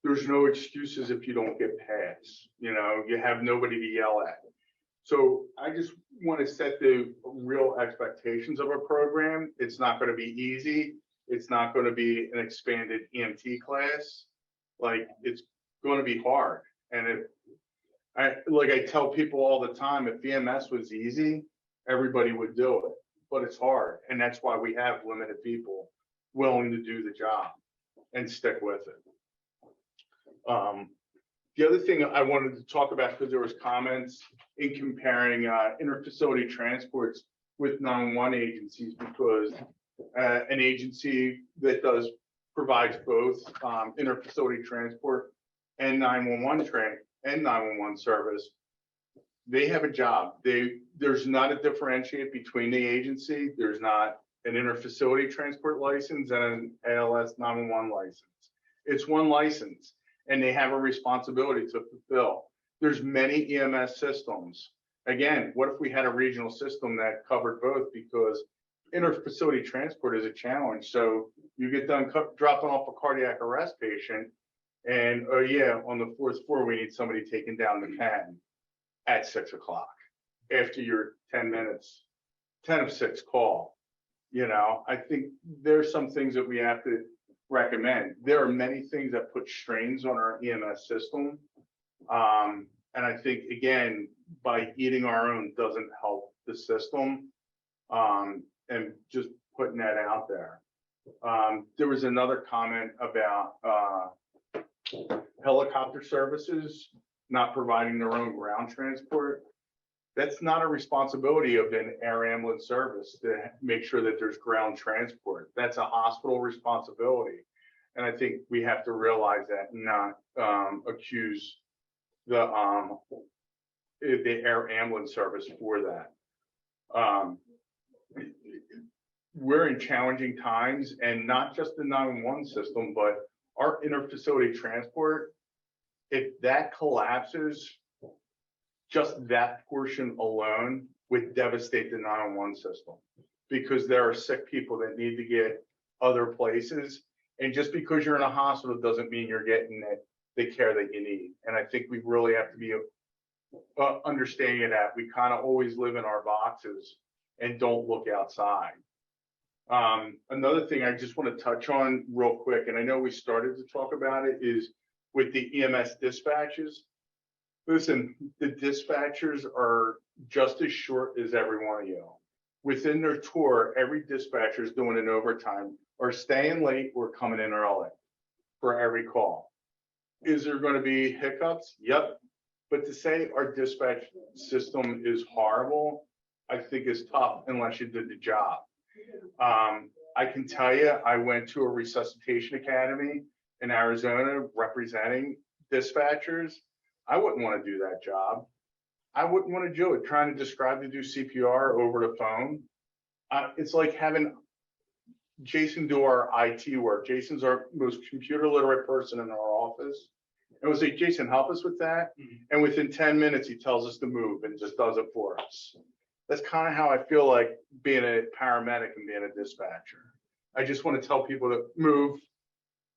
there's no excuses if you don't get past. You know, you have nobody to yell at. So I just want to set the real expectations of a program. It's not going to be easy. It's not going to be an expanded EMT class. Like, it's going to be hard. And I tell people all the time, if EMS was easy, everybody would do it. But it's hard, and that's why we have limited people willing to do the job and stick with it. The other thing I wanted to talk about, because there was comments in comparing interfacility transports with 911 agencies, because an agency that provides both interfacility transport and 911 service, they have a job. There's not a differentiate between the agency. There's not an interfacility transport license and an IALS 911 license. It's one license, and they have a responsibility to fulfill. There's many EMS systems. Again, what if we had a regional system that covered both? Because interfacility transport is a challenge. So you get done dropping off a cardiac arrest patient, and oh yeah, on the 4th floor, we need somebody taking down the pen at 6 o'clock after your 10 of 6 call. You know, I think there's some things that we have to recommend. There are many things that put strains on our EMS system. And I think, again, by eating our own doesn't help the system. And just putting that out there. There was another comment about helicopter services not providing their own ground transport. That's not a responsibility of an air ambulance service to make sure that there's ground transport. That's a hospital responsibility. And I think we have to realize that and not accuse the air ambulance service for that. We're in challenging times, and not just the 911 system, but our interfacility transport. If that collapses, just that portion alone would devastate the 911 system, because there are sick people that need to get other places. And just because you're in a hospital doesn't mean you're getting the care that you need. And I think we really have to be understanding that we kind of always live in our boxes and don't look outside. Another thing I just want to touch on real quick, and I know we started to talk about it, is with the EMS dispatches. Listen, the dispatchers are just as short as every one of you. Within their tour, every dispatcher is doing an overtime or staying late or coming in early for every call. Is there going to be hiccups? Yep. But to say our dispatch system is horrible, I think is tough unless you did the job. I can tell you, I went to a resuscitation academy in Arizona representing dispatchers. I wouldn't want to do that job. I wouldn't want to do it, trying to describe to do CPR over the phone. It's like having Jason do our IT work. Jason's our most computer literate person in our office. And we'll say, Jason, help us with that. And within 10 minutes, he tells us to move and just does it for us. That's kind of how I feel like being a paramedic and being a dispatcher. I just want to tell people to move.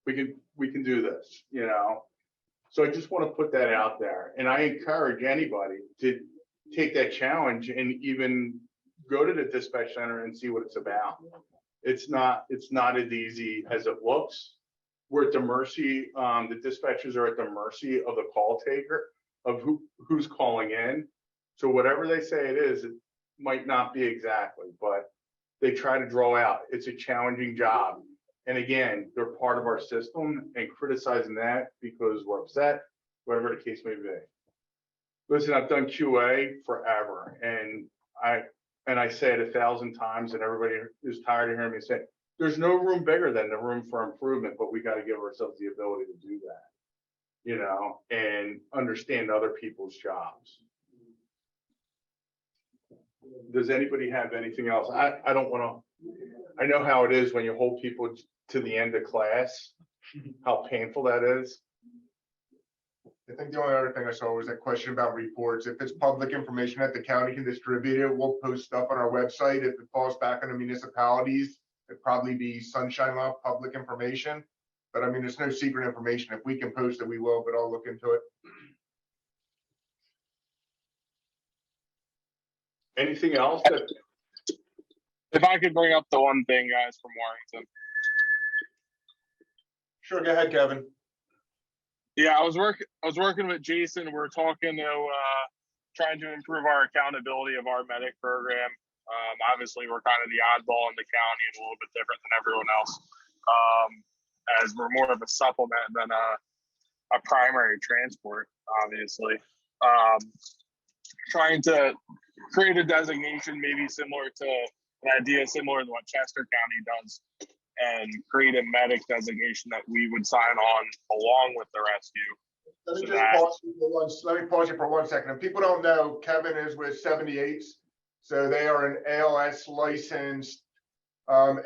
We can do this, you know? So I just want to put that out there. And I encourage anybody to take that challenge and even go to the dispatch center and see what it's about. It's not as easy as it looks. We're at the mercy, the dispatchers are at the mercy of the call taker, of who's calling in. So whatever they say it is, it might not be exactly, but they try to draw out. It's a challenging job. And again, they're part of our system, and criticizing that because we're upset, whatever the case may be. Listen, I've done QA forever, and I say it 1,000 times, and everybody is tired of hearing me say it. There's no room bigger than the room for improvement, but we got to give ourselves the ability to do that, you know, and understand other people's jobs. Does anybody have anything else? I don't want to, I know how it is when you hold people to the end of class, how painful that is. I think the only other thing I saw was that question about reports. If it's public information that the county can distribute it, we'll post stuff on our website. If it falls back on the municipalities, it'd probably be sunshine law public information. But I mean, there's no secret information. If we can post it, we will, but I'll look into it. Anything else? If I could bring up the one thing, guys, from Warrington. Sure, go ahead, Kevin. Yeah, I was working with Jason. We were talking to trying to improve our accountability of our medic program. Obviously, we're kind of the oddball in the county and a little bit different than everyone else, as we're more of a supplement than a primary transport, obviously. Trying to create a designation maybe similar to an idea similar to what Chester County does, and create a medic designation that we would sign on along with the rescue. Let me pause you for 1 second. If people don't know, Kevin is with 78s. So they are an ALS licensed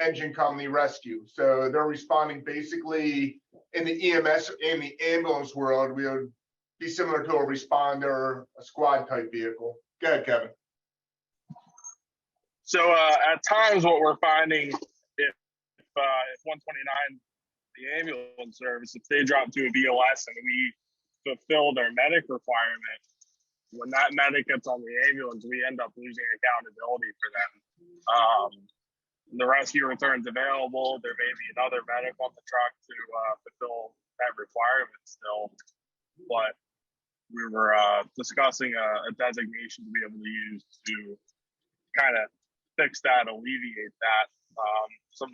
engine company rescue. So they're responding basically in the EMS, in the ambulance world, we would be similar to a responder, a squad type vehicle. Go ahead, Kevin. So at times what we're finding, if 129, the ambulance service, if they drop to a BLS and we fulfill their medic requirement, when that medic gets on the ambulance, we end up losing accountability for them. The rescue returns available. There may be another medic on the truck to fulfill that requirement still, but we were discussing a designation to be able to use to kind of fix that, alleviate that. Some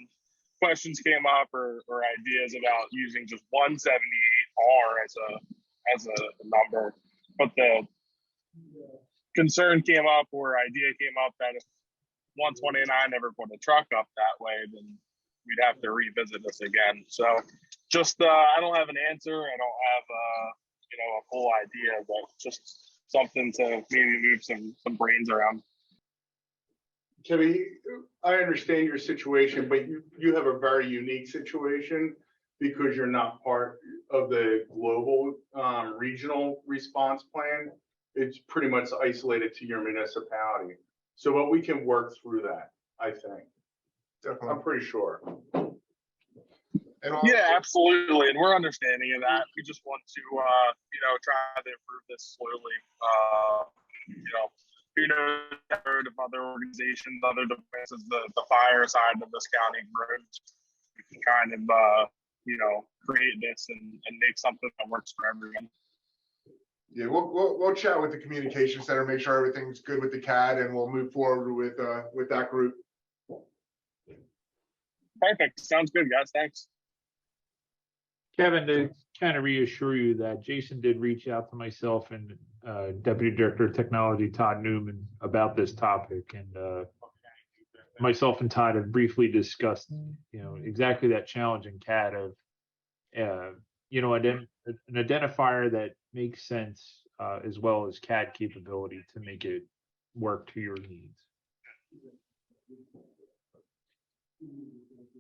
questions came up or ideas about using just 178R as a number, but the concern came up or idea came up that if 129 ever put a truck up that way, then we'd have to revisit this again. So just I don't have an answer. I don't have a full idea, but just something to maybe move some brains around. Timmy, I understand your situation, but you have a very unique situation because you're not part of the global regional response plan. It's pretty much isolated to your municipality. So, but we can work through that, I think. Definitely. I'm pretty sure. Yeah, absolutely, and we're understanding of that. We just want to, try to improve this slowly. I've heard of other organizations, other devices, the fire side of this county grows. We can kind of, create this and make something that works for everyone. Yeah, we'll chat with the communication center, make sure everything's good with the CAD, and we'll move forward with that group. Perfect. Sounds good, guys. Thanks. Kevin, to kind of reassure you that Jason did reach out to myself and Deputy Director of Technology Todd Newman about this topic, and myself and Todd have briefly discussed, exactly that challenge in CAD of, an identifier that makes sense, as well as CAD capability to make it work to your needs.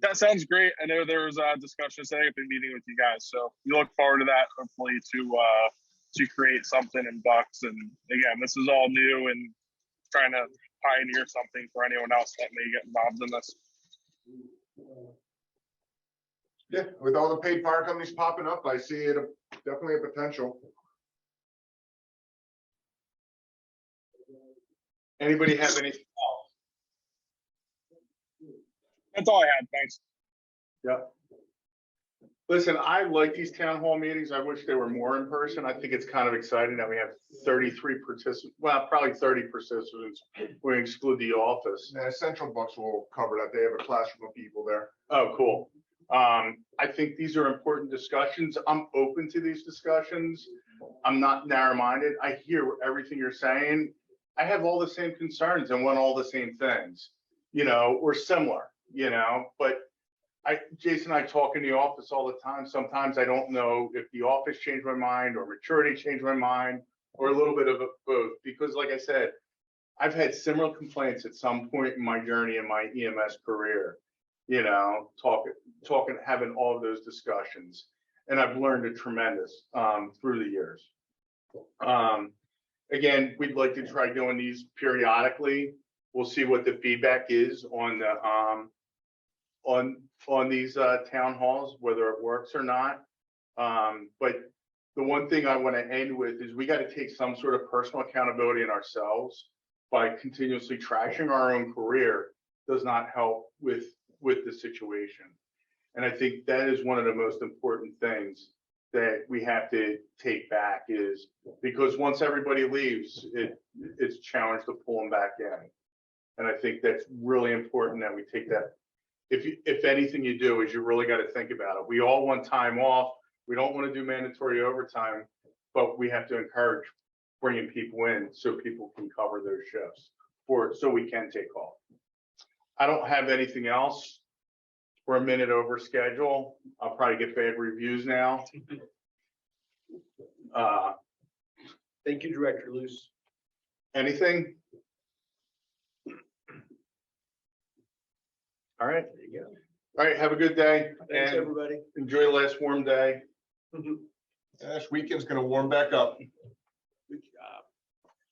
That sounds great. I know there was a discussion today at the meeting with you guys, so we look forward to that. Hopefully, to create something in Bucks. And again, this is all new and trying to pioneer something for anyone else that may get involved in this. Yeah, with all the paid fire companies popping up, I see it definitely a potential. Anybody have anything else? That's all I had. Thanks. Yep. Listen, I like these town hall meetings. I wish they were more in person. I think it's kind of exciting that we have 33 participants, well, probably 30 participants. We exclude the office. Yeah, Central Bucks will cover that. They have a classroom of people there. Oh, cool. I think these are important discussions. I'm open to these discussions. I'm not narrow-minded. I hear everything you're saying. I have all the same concerns and want all the same things, or similar, but Jason and I talk in the office all the time. Sometimes I don't know if the office changed my mind or maturity changed my mind or a little bit of both, because like I said, I've had similar complaints at some point in my journey in my EMS career, talking, having all of those discussions. And I've learned a tremendous through the years. Again, we'd like to try doing these periodically. We'll see what the feedback is on the on these town halls, whether it works or not. But the one thing I want to end with is we got to take some sort of personal accountability in ourselves by continuously trashing our own career does not help with the situation. And I think that is one of the most important things that we have to take back, is because once everybody leaves, it's a challenge to pull them back in. And I think that's really important that we take that. If anything you do is you really got to think about it. We all want time off. We don't want to do mandatory overtime, but we have to encourage bringing people in so people can cover those shifts so we can take off. I don't have anything else. We're a minute over schedule. I'll probably get bad reviews now. Thank you, Director Luce. Anything? All right. There you go. All right. Have a good day. Thanks, and everybody. Enjoy the last warm day. This weekend's going to warm back up. Good job.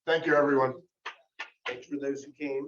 Thank you, everyone. Thanks for those who came.